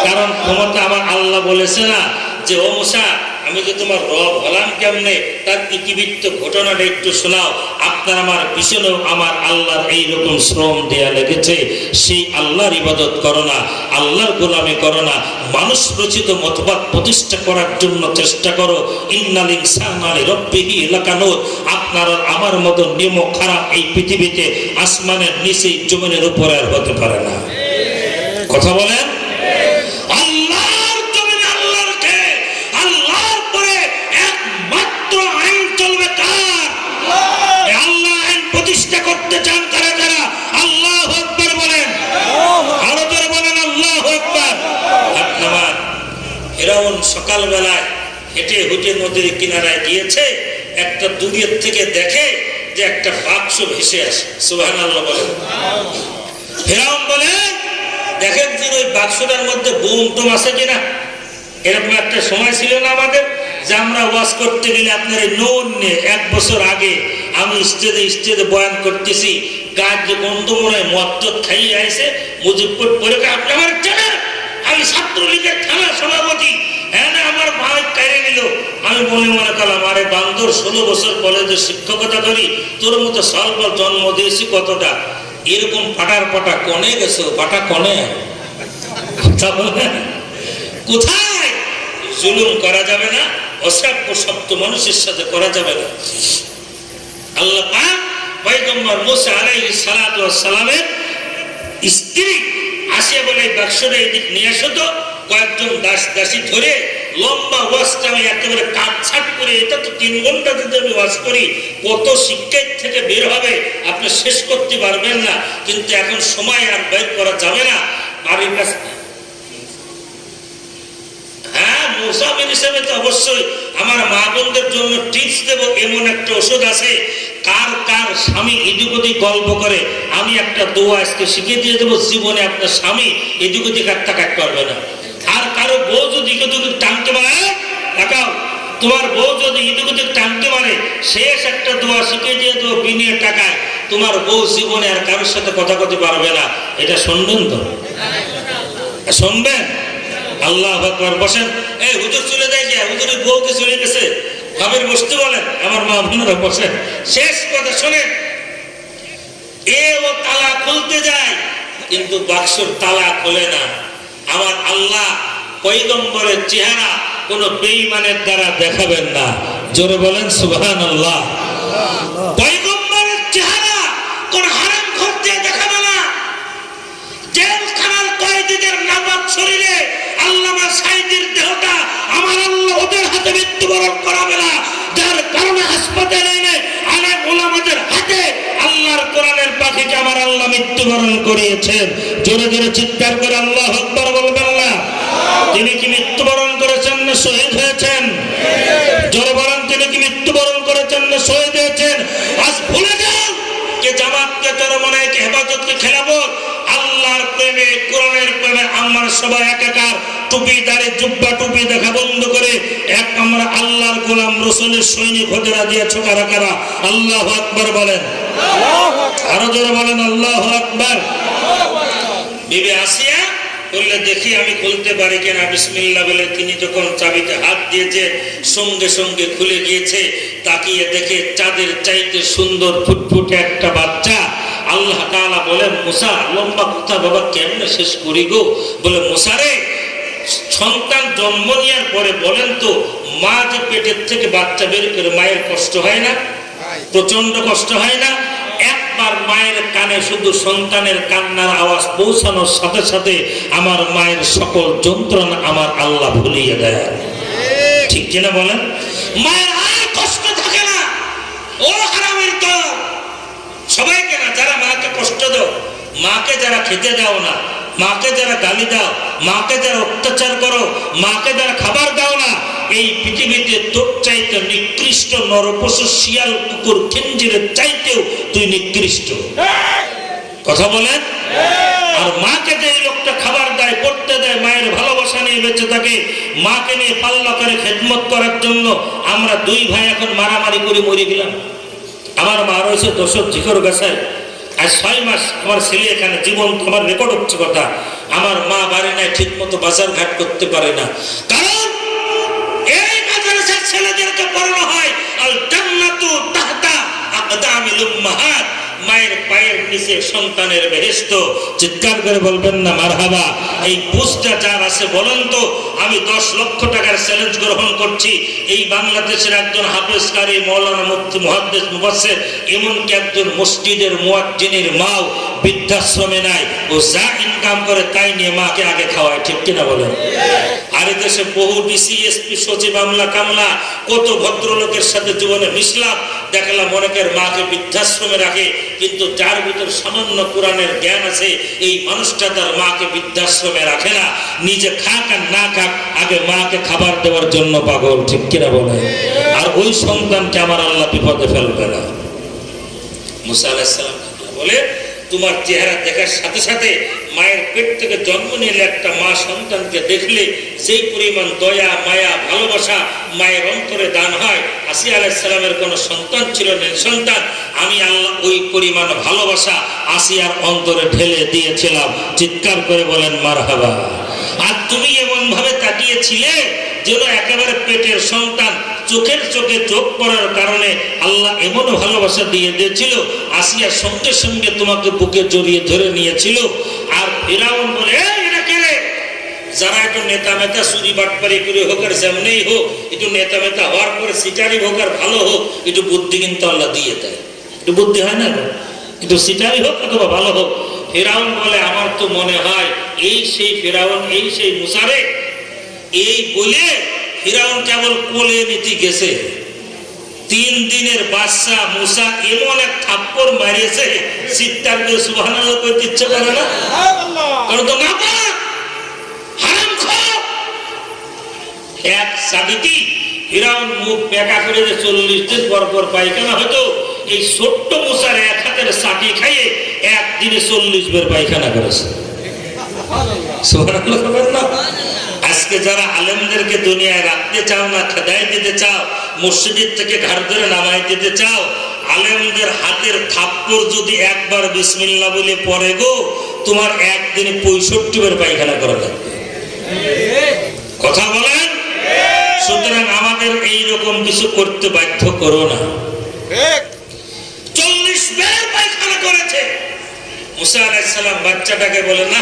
কারণ ক্ষমতা আমার আল্লাহ বলেছে না যে ও মুসা আমি যে তোমার রব হলাম কেমনে, তার ইতিবৃত্ত ঘটনাটা একটু শোনাও। আপনার আমার পিছনেও আমার আল্লাহর এইরকম শ্রম দেয়া লেগেছে। সেই আল্লাহর ইবাদত করো না, আল্লাহর গোলামি করো না, মানুষ রচিত মতবাদ প্রতিষ্ঠা করার জন্য চেষ্টা করো। ইন্নাল ইনসানা লিরাব্বিহি লাকানুত। আপনার আর আমার মতো নিয়ম খারাপ এই পৃথিবীতে আসমানের নিচে জমিনের উপরে আর হতে পারে না। কথা বলেন। ফেরাউন সকালবেলায় হেঁটে হেঁটে নদীর কিনারায় গিয়েছে, একটা দূরের থেকে দেখে যে একটা বাক্স ভেসে আসে। সুবহানাল্লাহ বলেন। ফেরাউন বলে দেখেন যে ওই বাক্সটার মধ্যে বোম টোম আছে কিনা। এরকম একটা সময় ছিল না আমাদের যে আমরা ওয়াজ করতে গেলে আপনার এই নৌন নিয়ে 1 বছর আগে আমি স্টেজে বয়ান করতেছি, গাছ যে গন্ধ মনে হয় মদ খাইয়ে আসে, মুজিবপুর পরে আপনি আমার জানেন আমি ছাত্রলীগের থানা সভাপতি, হ্যাঁ না আমার ভাই কেড়ে নিল। আমি মনে করলাম আরে বান্দর 16 বছর কলেজে শিক্ষকতা করি, তোর মতো স্বল্প জন্ম দিয়েছি কতটা। এরকম পাটার পাটা কনে গেছো, পাটা কনে কথা বলে কোথায় জুলুম করা যাবে না, অশ্রাব্য শব্দ মানুষের সাথে করা যাবে না। আল্লাহ পাক পয়গম্বর মুসা আলাইহিস সালাতু ওয়াস সালামের স্ত্রী আসিয়া বলে বাক্সটা এদিক নিয়ে আসো তো। কয়েকজন দাসী ধরে লম্বা ওয়াজটা আমি একেবারে কাটছাট করে, এটা তো 3 ঘন্টা যদি আমি ওয়াজ করি কত শিক্ষার থেকে বের হবে আপনি শেষ করতে পারবেন না। কিন্তু এখন সময় আর বের করা যাবে না। বাড়ির কাছে হ্যাঁ মুসাফির হিসেবে তো অবশ্যই আমার মা বোনদের জন্য টিপস দেব। এমন একটা ওষুধ আছে, কার কার স্বামী এদিক ওদিক গল্প করে আমি একটা দোয়া আজকে শিখিয়ে দিয়ে দেবো, জীবনে আপনার স্বামী এদিক ওদিক একটা কাট করবে না। আর কারো বউ যদি এদিক ওদিক টানতে পারে, দেখাও তোমার বউ যদি এদিক ওদিক টানতে পারে, শেষ একটা দোয়া শিখিয়ে দিয়ে দেবো বিনা টাকায়, তোমার বউ জীবনে আর কারোর সাথে কথা বলতে পারবে না। এটা শুনবেন তো? শুনবেন? আল্লাহু আকবার। বসেন। এই হুজুর চলে যায় যে হুজুরের বউকে চলে গেছে, ভাবের বসতে বলেন আমার মা বোনেরা বসেন। শেষ কথা শোনেন, ও তালা খুলতে যায় কিন্তু বাক্সর তালা খোলে না। আমার আল্লাহ পয়গম্বরের চেহারা কোন বেঈমানের দ্বারা দেখাবেন না। জোরে বলেন সুবহানাল্লাহ। পয়গম্বরের চেহারা কোন হারামখোর দিয়ে দেখাবে না। জেলখানার কয়েদিদের নাপাক শরীরে আল্লামা সাঈদীর দেহটা আমার আল্লাহ ওদের হাতে মৃত্যুবরণ করাবে না। যার কারণে হাসপাতালে এনে আলেম ওলামাদের হাতে আল্লাহর কোরআনের পাখিকে আমার আল্লাহ মৃত্যুবরণ করিয়েছেন। জোরে জোরে চিৎকার করে আল্লাহু আকবার বলবেন না? তিনি কি মৃত্যুবরণ করেছেন না শহীদ হয়েছেন? জোরে বলেন, তিনি কি মৃত্যুবরণ করেছেন না শহীদ হয়েছেন? আজ ভুলে যান যে জামাতকে চরমনাইকে হেফাজতকে খেলাফত আল্লাহর প্রেমে কোরআনের প্রেমে আমরা সবাই একাকার। টুপি দাড়ি জুব্বা টুপি দেখা বন্ধ করে এক আমরা আল্লাহর গোলাম রাসূলের সৈনিক হতে রাজি আছো কারা কারা? আল্লাহু আকবার বলেন। আরো জোরে বলেন আল্লাহু আকবার। বিবি আসিয়া বললে দেখি আমি খুলতে পারি কিনা। বিসমিল্লাহ বলে তিনি যখন চাবিতে হাত দিয়েছে সঙ্গে সঙ্গে খুলে গিয়েছে। তাকিয়ে দেখে চাঁদের চাইতে সুন্দর ফুটফুটে একটা বাচ্চা। আল্লাহ তাআলা বলেন মুসা লম্বা কথা বাবা কেমনে শেষ করি গো। বলে মুসা রে, সন্তান জন্ম নেওয়ার পরে বলেন তো মা যে পেটের থেকে বাচ্চা বের করে মায়ের কষ্ট হয় না? প্রচন্ড কষ্ট হয় না? একবার মায়ের কানে শুধু সন্তানের কান্নার আওয়াজ পৌঁছানোর সাথে সাথে আমার মায়ের সকল যন্ত্রণা আমার আল্লাহ ভুলিয়ে দেয়। ঠিক কিনা বলেন? মায়ের আর কষ্ট থাকে না। সবাইকে না, যারা মাকে কষ্ট দাও, মাকে যারা খেতে দাও না, মাকে যারা গালি দাও, মাকে যারা অত্যাচার করো, মাকে যারা খাবার দাও না, এই পৃথিবীতে তোর চাইতে নিকৃষ্ট নরপশু শিয়াল কুকুর খিঞ্জিরের চাইতেও তুই নিকৃষ্ট। কথা বলেন। আর মাকে যে লোকটা খাবার দেয়, পড়তে দেয়, মায়ের ভালোবাসা নিয়ে বেঁচে থাকে, মাকে নিয়ে পাল্লা করে খেদমত করার জন্য আমরা দুই ভাই এখন মারামারি করে মরে গেলাম। আমার মা রয়েছে দশর ঝিকর গাছায়, আজ 6 মাস আমার ছেলে এখানে জীবন, আমার রেকর্ড হচ্ছে কথা, আমার মা বাড়ি নাই, ঠিক মতো বাজার ঘাট করতে পারে না, কারণ এই মাদ্রাসার ছেলেদেরকে পড়ানো হয় আল জান্নাতু তাহতা আকদামিল উম্মাহাত, মায়ের পায়ের নিচে সন্তানের বেহেশত। চিৎকার করে বলবেন না মারহাবা। এই বুঝটা যার আছে বলেন তো, আমি 10 লক্ষ টাকার চ্যালেঞ্জ গ্রহণ করছি, এই বাংলাদেশের একজন হাফেজ কারি, মৌলানা মুফতি, মুহাদ্দিস, মুফাসসির, এমনকি একজন মসজিদের মুয়াজ্জিনের মাও বৃদ্ধাশ্রমে নাই, ও যা ইনকাম করে তাই নিয়ে মাকে আগে খাওয়ায়। ঠিক কিনা বলেন? আর দেশে বহু ডিসি, এসপি, সচিব, আমলা কামলা, কত ভদ্রলোকের সাথে জীবনে মিশলাম, দেখলাম অনেকের মাকে বৃদ্ধাশ্রমে রাখে, কিন্তু যার ভিতর সামান্য কোরআনের জ্ঞান আছে, এই মানুষটা তার মাকে বৃদ্ধাশ্রমে রাখে না, নিজে খাক আর না খাক, আগে মাকে খাবার দেওয়ার জন্য পাগল। ঠিক কিনা বলে? আর ওই সন্তানকে আমার আল্লাহ বিপদে ফেলবে না। মুসা আলাইহিস সালাম বলে, তোমার চেহারা দেখার সাথে সাথে মায়ের পেট থেকে জন্ম নিলে একটা মা সন্তানকে দেখলে যেই পরিমাণ দয়া, মায়া, ভালোবাসা মায়ের অন্তরে দান হয়, আসিয়া আলাইহিস সালামের কোনো সন্তান ছিল না, সন্তান, আমি আল্লাহ ওই পরিমাণ ভালোবাসা আসিয়ার অন্তরে ঢেলে দিয়েছিলাম। চিৎকার করে বলেন মারহাবা। আর তুমি এমন ভাবে তাকিয়েছিলে যেন একেবারে পেটের সন্তান, চোখের চোখে চোখ পড়ার কারণে আল্লাহ এমন ভালোবাসা দিয়ে দিয়েছিল, আসিয়া সঙ্গে সঙ্গে তোমাকে বুকে জড়িয়ে ধরে নিয়েছিল। আর ফিরাউন বলে, এটা কে রে? যারা একটু নেতা মেতা, চুরি বাটপারি করে হোক আর যেমনই হোক, একটু নেতা মেতা হওয়ার পরে সিটারি হোক আর ভালো হোক, একটু বুদ্ধি কিন্তু আল্লাহ দিয়ে দেয়। একটু বুদ্ধি হয় না, একটু সিটারি হোক অথবা ভালো হোক। ফিরাউন বলে, আমার তো মনে হয় এই সেই ফিরাউন, এই সেই মুসা রে। এই বলে ফিরাউন কেবল কোলে নিতে গেছে, 3 দিনের বাচ্চা মুসা এমন এক থাপ্পড় মারিয়েছে, চিৎকার করে সুবহানাল্লাহ কইতে ইচ্ছে করে না? কারণ তো না পারে, হারামখোর এক সাদিকি। ফিরাউন মুখ বেঁকা করে যে 40 দিন পর পর পায়খানা হতো, এই ছোট্ট মুসার এক হাতের চাটি খাইয়ে একদিনে 40 বার পায়খানা করেছে। সুবহানাল্লাহ বলেন না? আজকে যারা আলেমদেরকে দুনিয়ায় রাখতে চাও না, খেদাই দিতে চাও, মসজিদ থেকে ঘাড় ধরে নামাই দিতে চাও, আলেমদের হাতের থাপ্পড় যদি একবার বিসমিল্লাহ বলে পড়ে গো, তোমার একদিনে 65 বার পায়খানা করা লাগবে। কথা বলেন? সুতরাং আমাদের এইরকম কিছু করতে বাধ্য করো না। 40 বার পায়খানা করেছে। মুসা আলাইহিস সালাম বাচ্চাটাকে বলে, না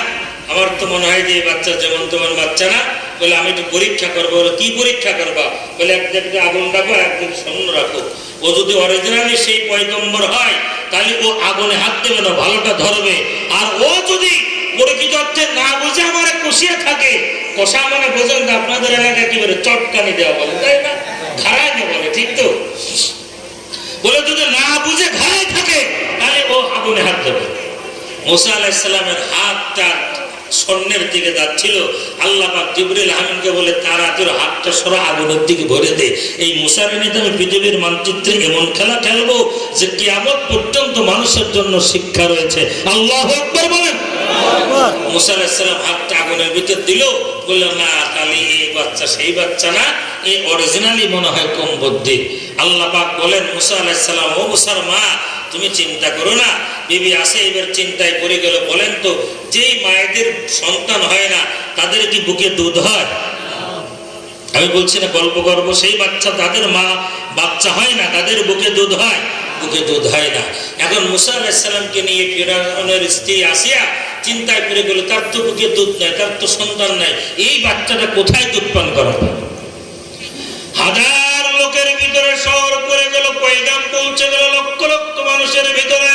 আমার তো মনে হয় যে এই বাচ্চা যেমন তোমার বাচ্চা না। বলে, আমি একটু পরীক্ষা করবো। বলে, কি পরীক্ষা করবা? বলে, একদিকে আগুন রাখো, একদিকে স্বর্ণ রাখো। ও যদি অরিজিনালি সেই পয়গম্বর হয়, তাহলে ও আগুনে হাত দেবে না, ভালোটা ধরবে। আর ও যদি পরীক্ষিত অর্থে না বুঝে আমার কষিয়ে থাকে, কষা মানে বোঝেন না, আপনাদের এলাকায় কি বলে, চটকানি দেওয়া বলে, তাই না? ঘাড়ায় না বলে, ঠিক তো? বলে, যদি না বুঝে ঘাড়ায় থাকে, তাহলে ও আগুনে হাত দেবে। মুসা আলাইহিস সালামের হাতটা স্বর্ণের দিকে যাচ্ছিল। আল্লাহ পাক জিবরিল আমিনকে বলে, তারা তোর হাতটা সরা আগুনের দিকে ভরে দে। এই মুসার নিতে আমি পৃথিবীর মানচিত্রে এমন খেলা খেলবো যে কিয়ামত পর্যন্ত মানুষের জন্য শিক্ষা রয়েছে। আল্লাহু আকবার বলেন। মুসা আলাইহিস সালাম হাতটা আগুনের ভিতর দিল, বলল, না তাহলে এই বাচ্চা সেই বাচ্চা না, এই অরিজিনালি মনে হয় কম বুদ্ধি। আল্লাহ পাক বলেন, মুসা আলাইহিস সালাম, ও মুসার মা, তুমি চিন্তা করো না। বিবি আসে এবার চিন্তায় পড়ে গেল। বলেন তো, যেই মায়েদের সন্তান হয় না, তাদের কি বুকে দুধ হয়? আমি বলছি না গল্প করব, সেই বাচ্চা, তাদের মা বাচ্চা হয় না, তাদের বুকে দুধ হয়? বুকে দুধ হয় না। এখন মুসা আলাইহিস সালামকে নিয়ে ফিরআউনের স্ত্রী আসিয়া চিন্তায় পড়ে গেল, তার তো বুকে দুধ নাই, তার তো সন্তান নাই, এই বাচ্চাটা কোথায় দুধ পান করাবে? হাজার লোকের ভিতরে শহর করে গেল, পয়গাম পৌঁছে গেল লক্ষ লক্ষ মানুষের ভিতরে।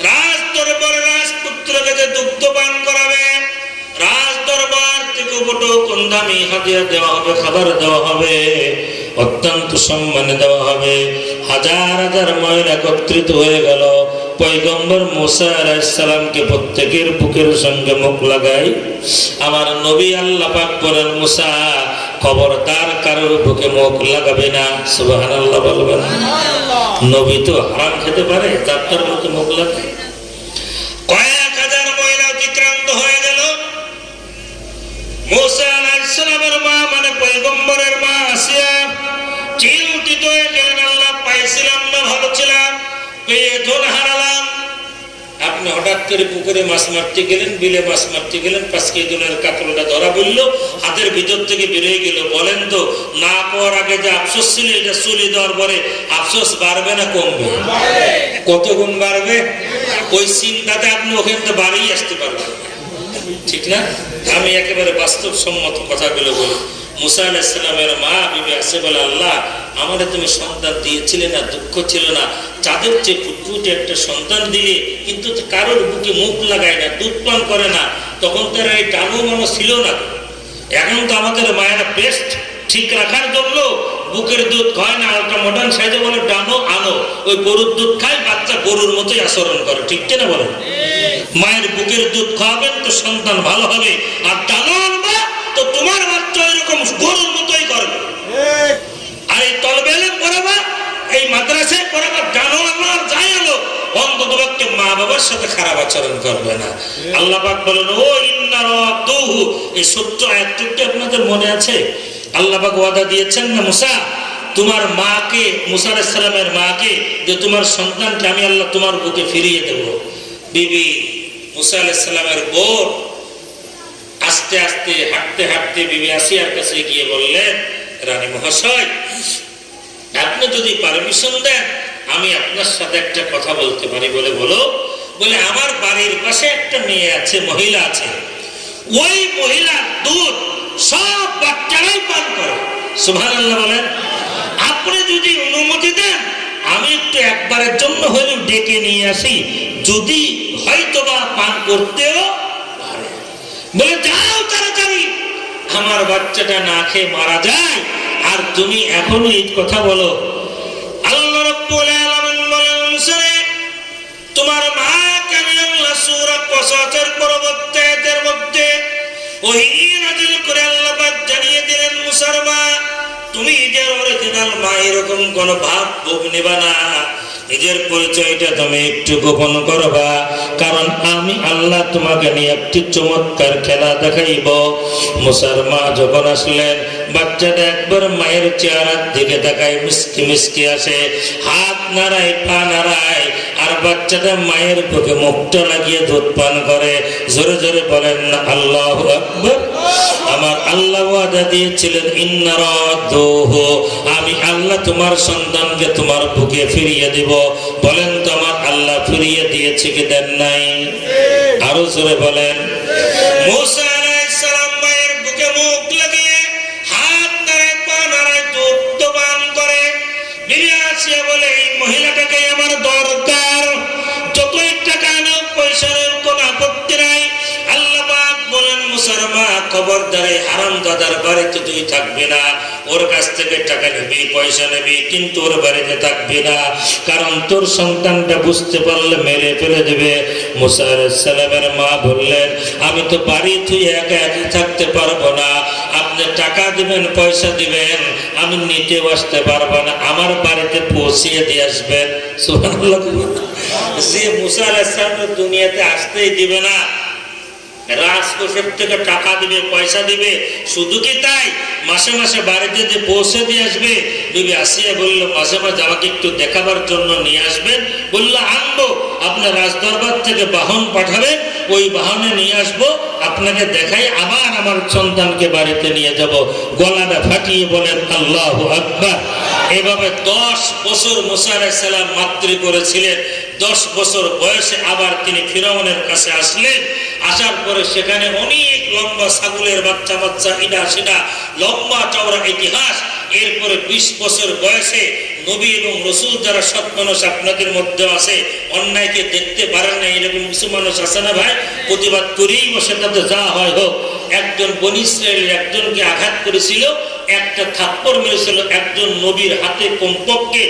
রাজ দরবারে রাজপুত্রকে যে দুগ্ধ পান করাবে, রাজ দরবার থেকে বটো কোন দামি হাদিয়া দেওয়া হবে, খাবার দেওয়া হবে। অত্যন্ত সম্মানে দেওয়া হবে। হাজার হাজার মহিলা একত্রিত হয়ে গেল। পয়গম্বর মুসা আলাইহিস সালামকে প্রত্যেকের বুকের সঙ্গে মুখ লাগাই। আমার নবী আল্লাহ পাক বলেন, মুসা খবরদার কারোর বুকে মুখ লাগাবে না। সুবহানাল্লাহ বলবেন। নবী তো হারাম খেতে পারে, তার বুকে মুখ লাগায়। কয়েক হাজার মহিলা অতিক্রান্ত হয়ে গেল। মুসা আলাইহিস সালামের মা মানে পয়গম্বরের মা আসিয়া চিন্তিত হয়ে গেলেন, আল্লাহ পাইছিলাম না, ভালো ছিলাম, পেয়ে ধন হারালাম। আপনি হঠাৎ করে পুকুরে মাছ মারতে গেলেন, বিলে মাছ মারতে গেলেন, 5 কেজির কাতলটা ধরা পড়ল, হাতের ভিতর থেকে বেরিয়ে গেল। বলেন তো, না পাওয়ার আগে যে আফসোস ছিল, এটা চলে দেওয়ার পরে আফসোস বাড়বে না কমবে? কত গুণ বাড়বে। ওই চিন্তাতে আপনি ওখান থেকে বাড়িয়ে আসতে পারবেন, ঠিক না? আমি একেবারে বাস্তবসম্মত কথাগুলো বলি। মুসা আলাইহিস সালামের মা বিবি আসে বলে, আল্লাহ আমাদের তুমি সন্তান দিয়েছিলে না, দুঃখ ছিল না, চাঁদের চেয়ে ফুটফুটে একটা সন্তান দিলে, কিন্তু কারোর বুকে মুখ লাগায় না, দুধ পান করে না। তখন তার এই টানো মানো ছিল না। এখন তো আমাদের মায়েরা পেস্ট ঠিক রাখার জন্য বুকের দুধ খায় না, একটা মডার্ন সাইজে বলে ডানো আনো, ওই গরুর দুধ খায়, বাচ্চা গরুর মতোই আচরণ করে, ঠিক কিনা বলেন? মায়ের বুকের দুধ খাওয়াবেন তো সন্তান ভালো হবে, আর ডানো আনবা তো তোমার বাচ্চা এরকম গরুর মতোই করবে। আর এই তলবেলে পড়াবা, এই মাদ্রাসায় পড়াবা, ডানো আনো আর যাই আলো, অন্তত মা বাবার সাথে খারাপ আচরণ করবে না। আল্লাহ পাক বলেন, ও ইন্না রাদ্দুহু, এই সত্য আয়াতটি আপনাদের মনে আছে? আল্লাহ পাক ওয়াদা দিয়েছেন না মুসা, তোমার মাকে, মুসা আলাইহিস সালামের মাকে, যে তোমার সন্তানকে আমি আল্লাহ তোমার বুকে ফিরিয়ে দেব। বিবি মুসা আলাইহিস সালামের বোন আস্তে আস্তে হাঁটতে হাঁটতে বিবি আসিয়ার কাছে গিয়ে বললেন, রানী মহাশয়, আপনি যদি পারমিশন দেন আমি আপনার সাথে একটা কথা বলতে পারি। বলে বলো। বলে, আমার বাড়ির পাশে একটা মেয়ে আছে, মহিলা আছে, ওই মহিলার দুধ সব বাচ্চারাই পান করে। সুবহানাল্লাহ বলেন। আপনি যদি অনুমতি দেন আমি একটু একবারের জন্য হলেও ডেকে নিয়ে আসি, যদি হয়তোবা পান করতেও পারে। বলে, যাও তাড়াতাড়ি, আমার বাচ্চাটা না খেয়ে মারা যায়, আর তুমি এখনো এই কথা বলো। আল্লাহ রাব্বুল আলামিন বলেন, মুসা, তোমার মাকে আমি আল্লাহ সূরা কসসের পরবর্তী আয়াতের মধ্যে ওহী নাযিল করে আল্লাহ পাক জানিয়ে দিলেন, মুসার মা, তুমি যে অরিজিনাল মা এরকম কোন ভাব ভোগ নেবা না, নিজের পরিচয়টা তুমি একটু গোপন করবা, কারণ আমি আল্লাহ তোমাকে নিয়ে একটি চমৎকার খেলা দেখাইব। মুসার মা যখন আসলেন, বাচ্চাটা একবার মায়ের চেহারার দিকে তাকায়, মিষ্টি মিষ্টি আসে, হাত নাড়ায়, পা নাড়ায়, আর বাচ্চাটা মায়ের বুকে মুখটা লাগিয়ে দুধ পান করে। জোরে জোরে বলেন না আল্লাহু আকবার। আমার আল্লাহ ওয়াদা দিয়েছিলেন, ইন্না রাদ্দুহু, আমি আল্লাহ তোমার সন্তানকে তোমার বুকে ফিরিয়ে দিব। বলেন তো, আমার আল্লাহ ফিরিয়ে দিয়েছে কি দেন নাই? আরো জোরে বলেন। মুসা আলাইহিস সালাম মায়ের বুকে মুখ লাগিয়ে হাত নাড়ায়, পা নাড়ায়, দুধ পান করে। বিবি আসিয়া বলে, এই মহিলাটাকে আমার দরকার, যতই টাকা নাও, পয়সার কোনো আপত্তি নাই। আল্লাহ পাক বলেন, মুসার মা খবরদার, হারামজাদার বাড়িতে তুই থাকবি না, ওর কাছ থেকে টাকা নিবি, পয়সা নিবি, কিন্তু ওর বাড়িতে থাকবি না, কারণ তোর সন্তানটা বুঝতে পারলে মেরে ফেলে দেবে। মুসা আলাইহিস সালামের মা বললেন, আমি তো বাড়ি তুই একা একা থাকতে পারবো না, আপনি টাকা দিবেন, পয়সা দিবেন, আমি নিতে আসতে পারবো না, আমার বাড়িতে পৌঁছিয়ে দিয়ে আসবেন। সুবহানাল্লাহ। যে মুসা আলাইহিস সালাম দুনিয়াতে আসতেই দিবে না, রাজকোষের থেকে টাকা দিবে, পয়সা দিবে, শুধু কি তাই, মাসে মাসে বাড়িতে যে পৌঁছে দিয়ে আসবে। বিবি আসিয়া বলল, মাসে মাসে আমাকে একটু দেখাবার জন্য নিয়ে আসবেন। বললো, আনবো, আপনার রাজদরবার থেকে বাহন পাঠাবেন, ওই বাহনে নিয়ে আসবো, আপনাকে দেখাই, আবার আমার সন্তানকে বাড়িতে নিয়ে যাব। গলাটা ফাটিয়ে বলেন আল্লাহু আকবার। এভাবে 10 বছর মুসা আলাইহিস সালাম মাতৃ করেছিলেন। 10 বছর বয়সে আবার তিনি ফিরআউনের কাছে আসলেন। আসার পরে সেখানে অনেক লম্বা ছাগলের বাচ্চা বাচ্চা, ইডা সেটা লম্বা চওড়া ইতিহাস। এরপরে 20 বছর বয়সে নবী এবং রসুল যারা সৎ মানুষ আপনাদের মধ্যে আছে, অন্যায়কে দেখতে পারেন না এরকম কিছু মানুষ আছে না ভাই? প্রতিবাদ করেই বসে, তাতে যা হয় হোক। একজন বনী ইসরায়েলের একজনকে আঘাত করেছিল, একটা থাপ্পড় মেরেছিল, একজন নবীর হাতে কমপক্ষে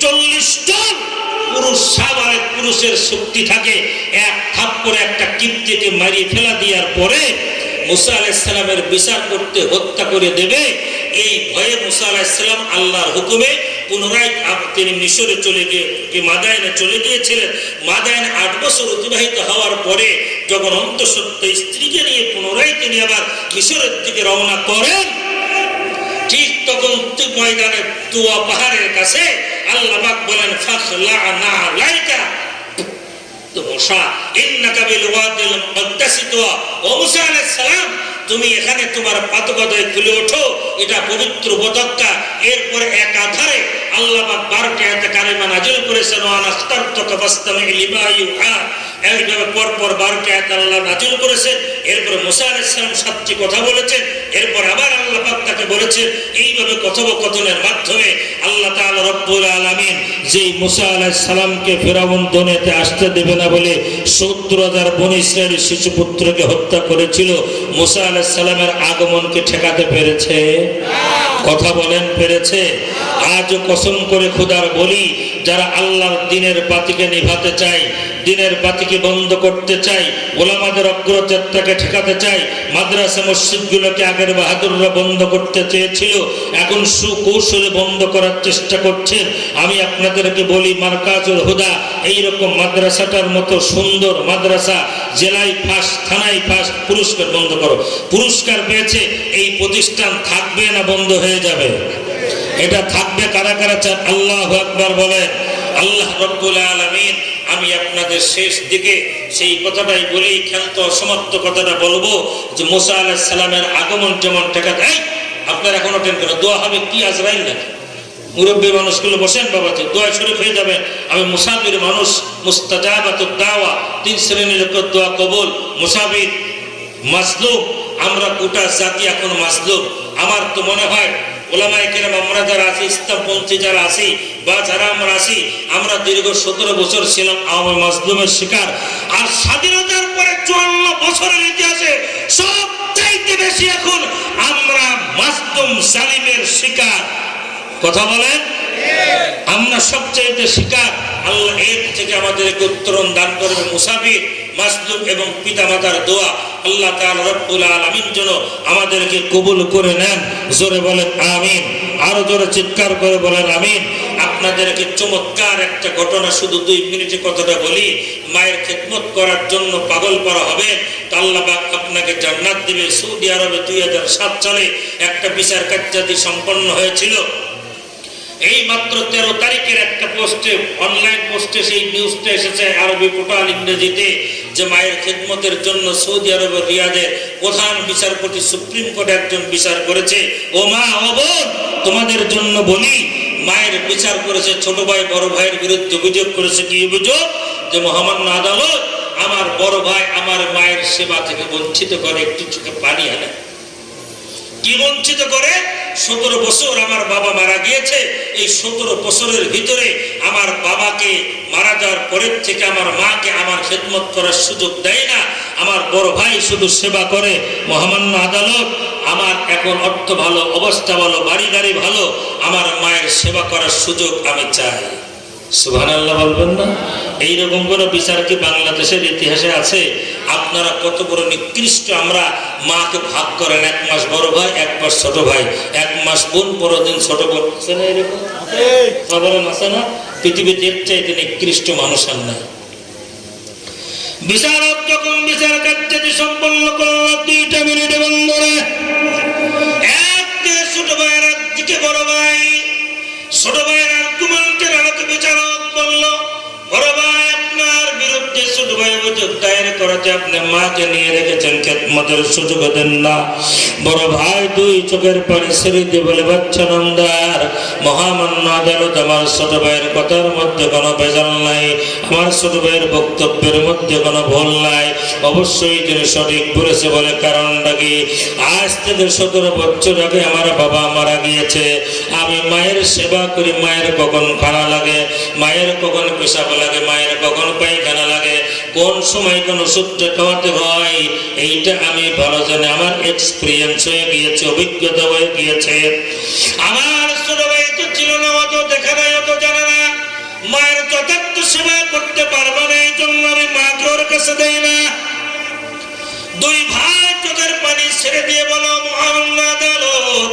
40 জন পুরুষ, স্বাভাবিক পুরুষের শক্তি থাকে, এক থাপ্পড়ে একটা কিপ্তিকে মারিয়ে ফেলা দেওয়ার পরে মুসা আলাইহিস সালামের বিচার করতে হত্যা করে দেবে। এই ভয়ে মুসা আলাইহিস সালাম আল্লাহর হুকুমে পুনরায় তিনি মিশরে চলে গিয়ে মাদায়েনে চলে গিয়েছিলেন। মাদায়েনে 8 বছর অতিবাহিত হওয়ার পরে যখন অন্তঃসত্ত্বা স্ত্রীকে নিয়ে পুনরায় তিনি আবার মিশরের দিকে রওনা করেন, ঠিক তখন ময়দানে তুয়া পাহাড়ের কাছে আল্লাহ পাক বলেন, ফাখলা'না আলাইকা তো মুসা ইন্নাকা বিল ওয়াদিল মুকদ্দাসি তুয়া, ও মুসা আলাইহিস সালাম তুমি এখানে তোমার পাদগদায় খুলে ওঠো, এটা পবিত্র উপত্যকা। এরপরে একাধারে আল্লাহ পাক 12টি আয়াতে কারিমা নাযিল করেছেন, ওয়া আখতারতুকা ফাসতামি লিমা ইউহা, এইভাবে পরপর 12টি আয়াত আল্লাহ নাযিল করেছেন। এরপরে মুসা আলাইহিস সালাম 7টি কথা বলেছেন, এরপর আবার আল্লাহ পাক তাকে বলেছেন। এইভাবে কথোপকথনের মাধ্যমে আল্লাহ তাআলা রব্বুল আলামিন যেই মুসা আলাইহিস সালামকে ফিরাউন দুনিয়াতে আসতে দেবে না বলে 70,000 বনী ইসরায়েলের শিশুপুত্রকে হত্যা করেছিল, মুসা আলাইহিস সালামের আগমনকে ঠেকাতে পেরেছে? কথা বলেন, পেরেছে? আজও কসম করে খোদার বলি, যারা আল্লাহর দ্বীনের বাতিকে নিভাতে চায়, দ্বীনের বাতিকে বন্ধ করতে চায়, ওলামাদের অগ্রযাত্রাকে ঠেকাতে চায়, মাদ্রাসা মসজিদগুলোকে আগের বাহাদুররা বন্ধ করতে চেয়েছিল, এখন সুকৌশলে বন্ধ করার চেষ্টা করছেন। আমি আপনাদেরকে বলি, মারকাজুল হুদা এইরকম মাদ্রাসাটার মতো সুন্দর মাদ্রাসা জেলায় ফার্স্ট, থানায় ফার্স্ট, পুরস্কার বন্ধ করো। পুরস্কার পেয়েছে, এই প্রতিষ্ঠান থাকবে না বন্ধ হয়ে যাবে? এটা থাকবে। কারা কারা চান? আল্লাহু আকবার বলেন। আল্লাহ রব্বুল আলামিন, আমি আপনাদের শেষ দিকে সেই কথাটাই বলেই ক্ষান্ত অসমাপ্ত কথাটা বলবো যে মুসা আলাইহিস সালামের আগমন যেমন ঠেকাতে, আপনারা এখনো টেনশন করেন, দোয়া হবে কি আজরাইল নাকি? মুরব্বী মানুষগুলো বসেন বাবাজি, দোয়া শরীফ হয়ে যাবেন। আমি মুসাফির মানুষ, মুস্তাজাবাতুদ দাওয়া, 3 শ্রেণীর লোকের দোয়া কবুল। মুসাফির, মাজলুম, আমরা গোটা জাতি এখন মাজলুম। আমার তো মনে হয় ওলামায়ে কেরাম আমরা যারা আছি, ইসলামপন্থী যারা আছি বা যারা আমরা আছি, আমরা দীর্ঘ 17 বছর ছিলাম আওয়ামী মাজলুমের শিকার। আর স্বাধীনতার পরে 54 বছরের ইতিহাসে সবচাইতে বেশি এখন আমরা মাজলুম, জালিমের শিকার। কথা বলেন, আমরা সবচাইতে শিকার। আল্লাহ এর থেকে আমাদেরকে উত্তরণ দান করবে। মুসাফির, মাজলুম এবং পিতামাতার দোয়া আল্লাহ তাআলা রব্বুল আলামিন যেন আমাদেরকে কবুল করে নেন। জোরে বলেন আমিন, আরো জোরে চিৎকার করে বলেন আমিন। আপনাদেরকে চমৎকার একটা ঘটনা, শুধু 2 মিনিটে কথাটা বলি। মায়ের খেদমত করার জন্য পাগল করা হবে তো আল্লাহ পাক আপনাকে জান্নাত দিবে। সৌদি আরবে 2007 সালে একটা বিচার কার্যাদি সম্পন্ন হয়েছিল। এই মাত্র 13 তারিখের একটা পোস্টে, অনলাইন পোস্টে সেই নিউজটা এসেছে আরবি পোর্টাল ইংরেজিতে, যে মায়ের খেদমতের জন্য সৌদি আরবের রিয়াদের প্রধান বিচারপতি সুপ্রিম কোর্টে একজন বিচার করেছে। ও মা, ও বোন, তোমাদের জন্য বলি, মায়ের বিচার করেছে, ছোট ভাই বড় ভাইয়ের বিরুদ্ধে অভিযোগ করেছে। কি অভিযোগ? যে মহামান্য আদালত আমার বড় ভাই আমার মায়ের সেবা থেকে বঞ্চিত করে, একটু চোখে পানি আনে। কি বঞ্চিত করে? 17 বছর আমার বাবা মারা গিয়েছে, এই 17 বছরের ভিতরে আমার বাবাকে মারা যাওয়ার পরের থেকে আমার মাকে আমার খেদমত করার সুযোগ দেয় না, আমার বড় ভাই শুধু সেবা করে। মহামান্য আদালত, আমার এখন অর্থ ভালো, অবস্থা ভালো, বাড়ি গাড়ি ভালো, আমার মায়ের সেবা করার সুযোগ আমি চাই। সুবহানাল্লাহ বলবেন না? এইরকম করে বিচার কি বাংলাদেশের ইতিহাসে আছে? আপনারা কত বড় নিকৃষ্ট। আমরা মাকে ভাগ করেন, 1 মাস বড় ভাই, 1 মাস ছোট ভাই, 1 মাস বোন, পরের দিন ছোট বোন। আছে না এরকম? সাধারণ আছে না? পৃথিবীতে এর চাইতে নিকৃষ্ট মানুষ আর নাই। বিচারক যখন বিচার কার্যটি সম্পন্ন করল, 2টা মিনিটে বন্ধরে, একদিকে ছোট ভাইয়ের, একদিকে বড় ভাই। ছোট ভাইয়ের আর্গুমেন্টের আলোকে বিচারক বলল, বড় ভাই আপনার বিরুদ্ধে ছোট ভাই অভিযোগ দায়ের করেছে, আপনি মাকে নিয়ে রেখেছেন, খেদমতের সুযোগ দেন না। বড় ভাই দুই চোখের পানি ছেড়ে দিয়ে বলে, বাচ্চা নামদার, মহামান্য আদালত আমার ছোট ভাইয়ের কথার মধ্যে কোনো ভেজাল নাই, আমার ছোট ভাইয়ের বক্তব্যের মধ্যে কোনো ভুল নাই, অবশ্যই তিনি সঠিক বলেছে। বলে কারণটা কি? আজ থেকে 17 বছর আগে আমার বাবা মারা গিয়েছে, আমি মায়ের সেবা করি, মায়ের কখন খানা লাগে, মায়ের কখন পেশাব লাগে, মায়ের কখন পায়খানা লাগে, কোন সময় কোন ওষুধটা খাওয়াতে হয়, এইটা আমি ভালো জানি। আমার এক্সপিরিয়েন্স হয়ে গিয়েছে, অভিজ্ঞতা হয়ে গিয়েছে। আমার ছোট ভাই তো ছিল না, অত দেখা নাই, অত জানে না, মায়ের যথার্থ সেবা করতে পারবো না, এই জন্য আমি মাকে ওর কাছে দেই না। দুই ভাই চোখের পানি ছেড়ে দিয়ে বলো, মহামান্য আদালত,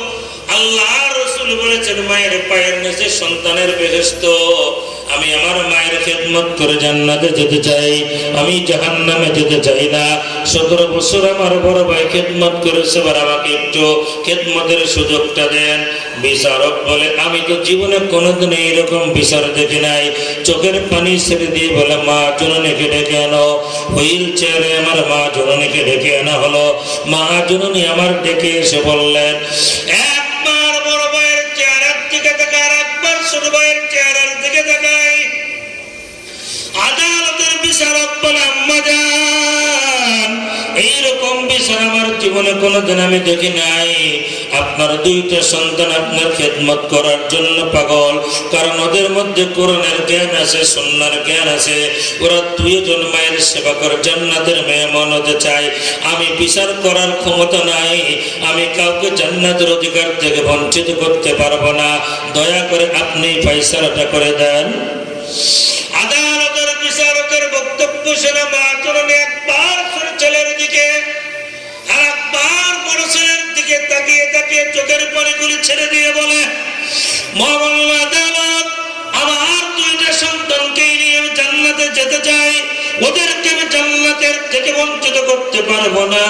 আল্লাহ রাসূল বলেছেন মায়ের পায়ের নিচে সন্তানের বেহেশত। আমি আমার মায়ের খেদমত করে জান্নাতে যেতে চাই, আমি জাহান্নামে যেতে চাই না। 17 বছর আমার বড় ভাই খেদমত করেছে, এবার আমাকে একটু খেদমতের সুযোগটা দেন। বিচারক বলে, আমি তো জীবনে কোনোদিন এইরকম বিচার দেখি নাই। চোখের পানি ছেড়ে দিয়ে বলে, মা জননীকে ডেকে আনো। হুইল চেয়ারে আমার মা জননীকে ডেকে আনা হলো। মা জননী আমার ডেকে এসে বললেন, একবার বড় ভাইয়ের চেহারার দিকে তাকায়, একবার ছোট ভাইয়ের চেহারার দিকে তাকাই। আদালতের বিচারক বলে, আম্মা জান, এইরকম বিচার আমার জীবনে কোনোদিন আমি দেখি নাই। আপনার দুইটা সন্তান আপনার খেদমত করার জন্য পাগল, কারণ ওদের মধ্যে কোরআনের জ্ঞান আছে, সুন্নাহর জ্ঞান আছে। ওরা দুইজন মায়ের সেবা করে জান্নাতের মেহমান হতে চায়। আমি বিচার করার ক্ষমতা নাই, আমি কাউকে জান্নাতের অধিকার থেকে বঞ্চিত করতে পারবো না। দয়া করে আপনি ফয়সালাটা করে দেন। আদালতের বিচারকের বক্তব্য শুনে মা জননী একবার ছেলের দিকে আর একবার বড় ছেলের দিকে তাকিয়ে তাকিয়ে চোখের পানিগুলি ছেড়ে দিয়ে বলে, মহামান্য আদালত, আমার দুইটা সন্তানকে নিয়ে আমি জান্নাতে যেতে চাই, ওদেরকে আমি জান্নাতের থেকে বঞ্চিত করতে পারবো না।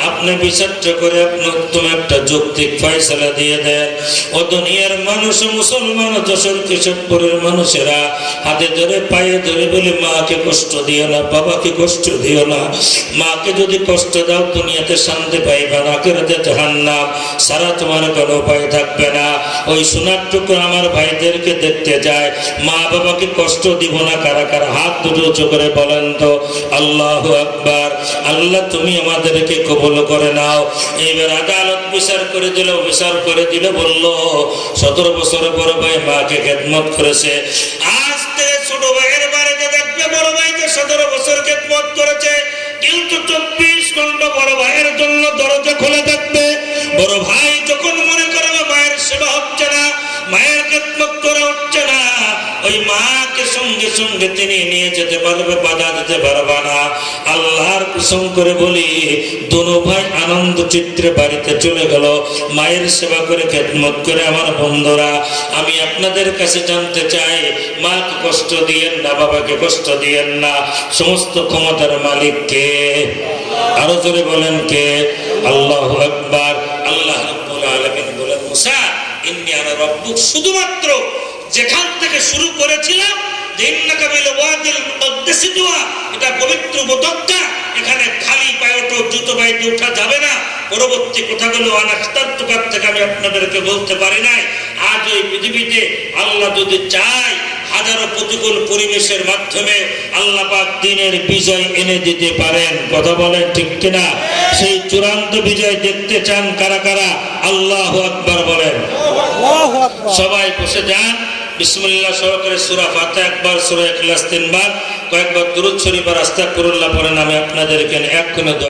আপনি বিচারটা করে আপনি উত্তম একটা যৌক্তিক ফয়সালা দিয়ে দেন। ও দুনিয়ার মানুষ, মুসলমান, যশোর কেশবপুরের মানুষেরা হাতে ধরে পায়ে ধরে বলে, মাকে কষ্ট দিও না, বাবাকে কষ্ট দিও না। মাকে যদি কষ্ট দাও দুনিয়াতে শান্তি পাইবে না, আখিরাতে জাহান্নাম, সারা তোমার কোনো উপায় থাকবে না। ওই সোনার টুকরো আমার ভাইদেরকে দেখতে যায়, মা বাবাকে কষ্ট দিব না। কারা কারা হাত দুটো উঁচু করে বলেন তো, আল্লাহু আকবার। আল্লাহ তুমি আমাদেরকে কবুল করে নাও। এইবার আদালত বিচার করে দিল, বলল 17 বছর বড় ভাই মাকে খেদমত করেছে, আজ থেকে ছোট ভাইয়ের বাড়িতে দেখবে বড় ভাইকে 17 বছর খেদমত করেছে, কিন্তু 24 ঘন্টা বড় ভাইয়ের জন্য দরজা খোলা থাকবে। বড় ভাই যখন মনে করবে মায়ের সেবা হচ্ছে না, মায়ের খেদমত করা হচ্ছে না, ওই মাকে সঙ্গে সঙ্গে তিনি নিয়ে যেতে পারবে, বাধা দিতে পারবে না। আল্লাহর কসম করে বলি, দোনো ভাই আনন্দ চিত্রে বাড়িতে চলে গেল, মায়ের সেবা করে খেদমত করে। আমার বন্ধুরা, আমি আপনাদের কাছে জানতে চাই, মাকে কষ্ট দিয়েন না, বাবাকে কষ্ট দিয়েন না। সমস্ত ক্ষমতার মালিক কে? আরো জোরে বলেন কে? আল্লাহু আকবার। আল্লাহ রাব্বুল আলামিন বলেন, মুসা ইন্নী আনা রাব্বুক, শুধুমাত্র যেখান থেকে শুরু করেছিলাম, এটা পবিত্র উপত্যকা, এখানে খালি পায়ে জুতো বাইতে উঠা যাবে না। পরবর্তী কথাগুলো অনাস্তার থেকে আমি আপনাদেরকে বলতে পারি নাই। আজ ওই পৃথিবীতে আল্লাহ যদি চায়, হাজারো প্রতিকূল পরিবেশের মাধ্যমে আল্লাহ পাক দ্বীনের বিজয় এনে দিতে পারেন। কথা বলেন ঠিক কিনা? সেই চূড়ান্ত বিজয় দেখতে চান কারা কারা? আল্লাহু আকবার বলেন। সবাই বসে যান। বিসমিল্লাহ সহকারে সূরা ফাতিহা একবার, সূরা ইখলাস 3 বার, কয়েকবার দুরূদ শরীফ আর আস্তাগফিরুল্লাহ পড়েন। আমি আপনাদেরকে এক্ষুনি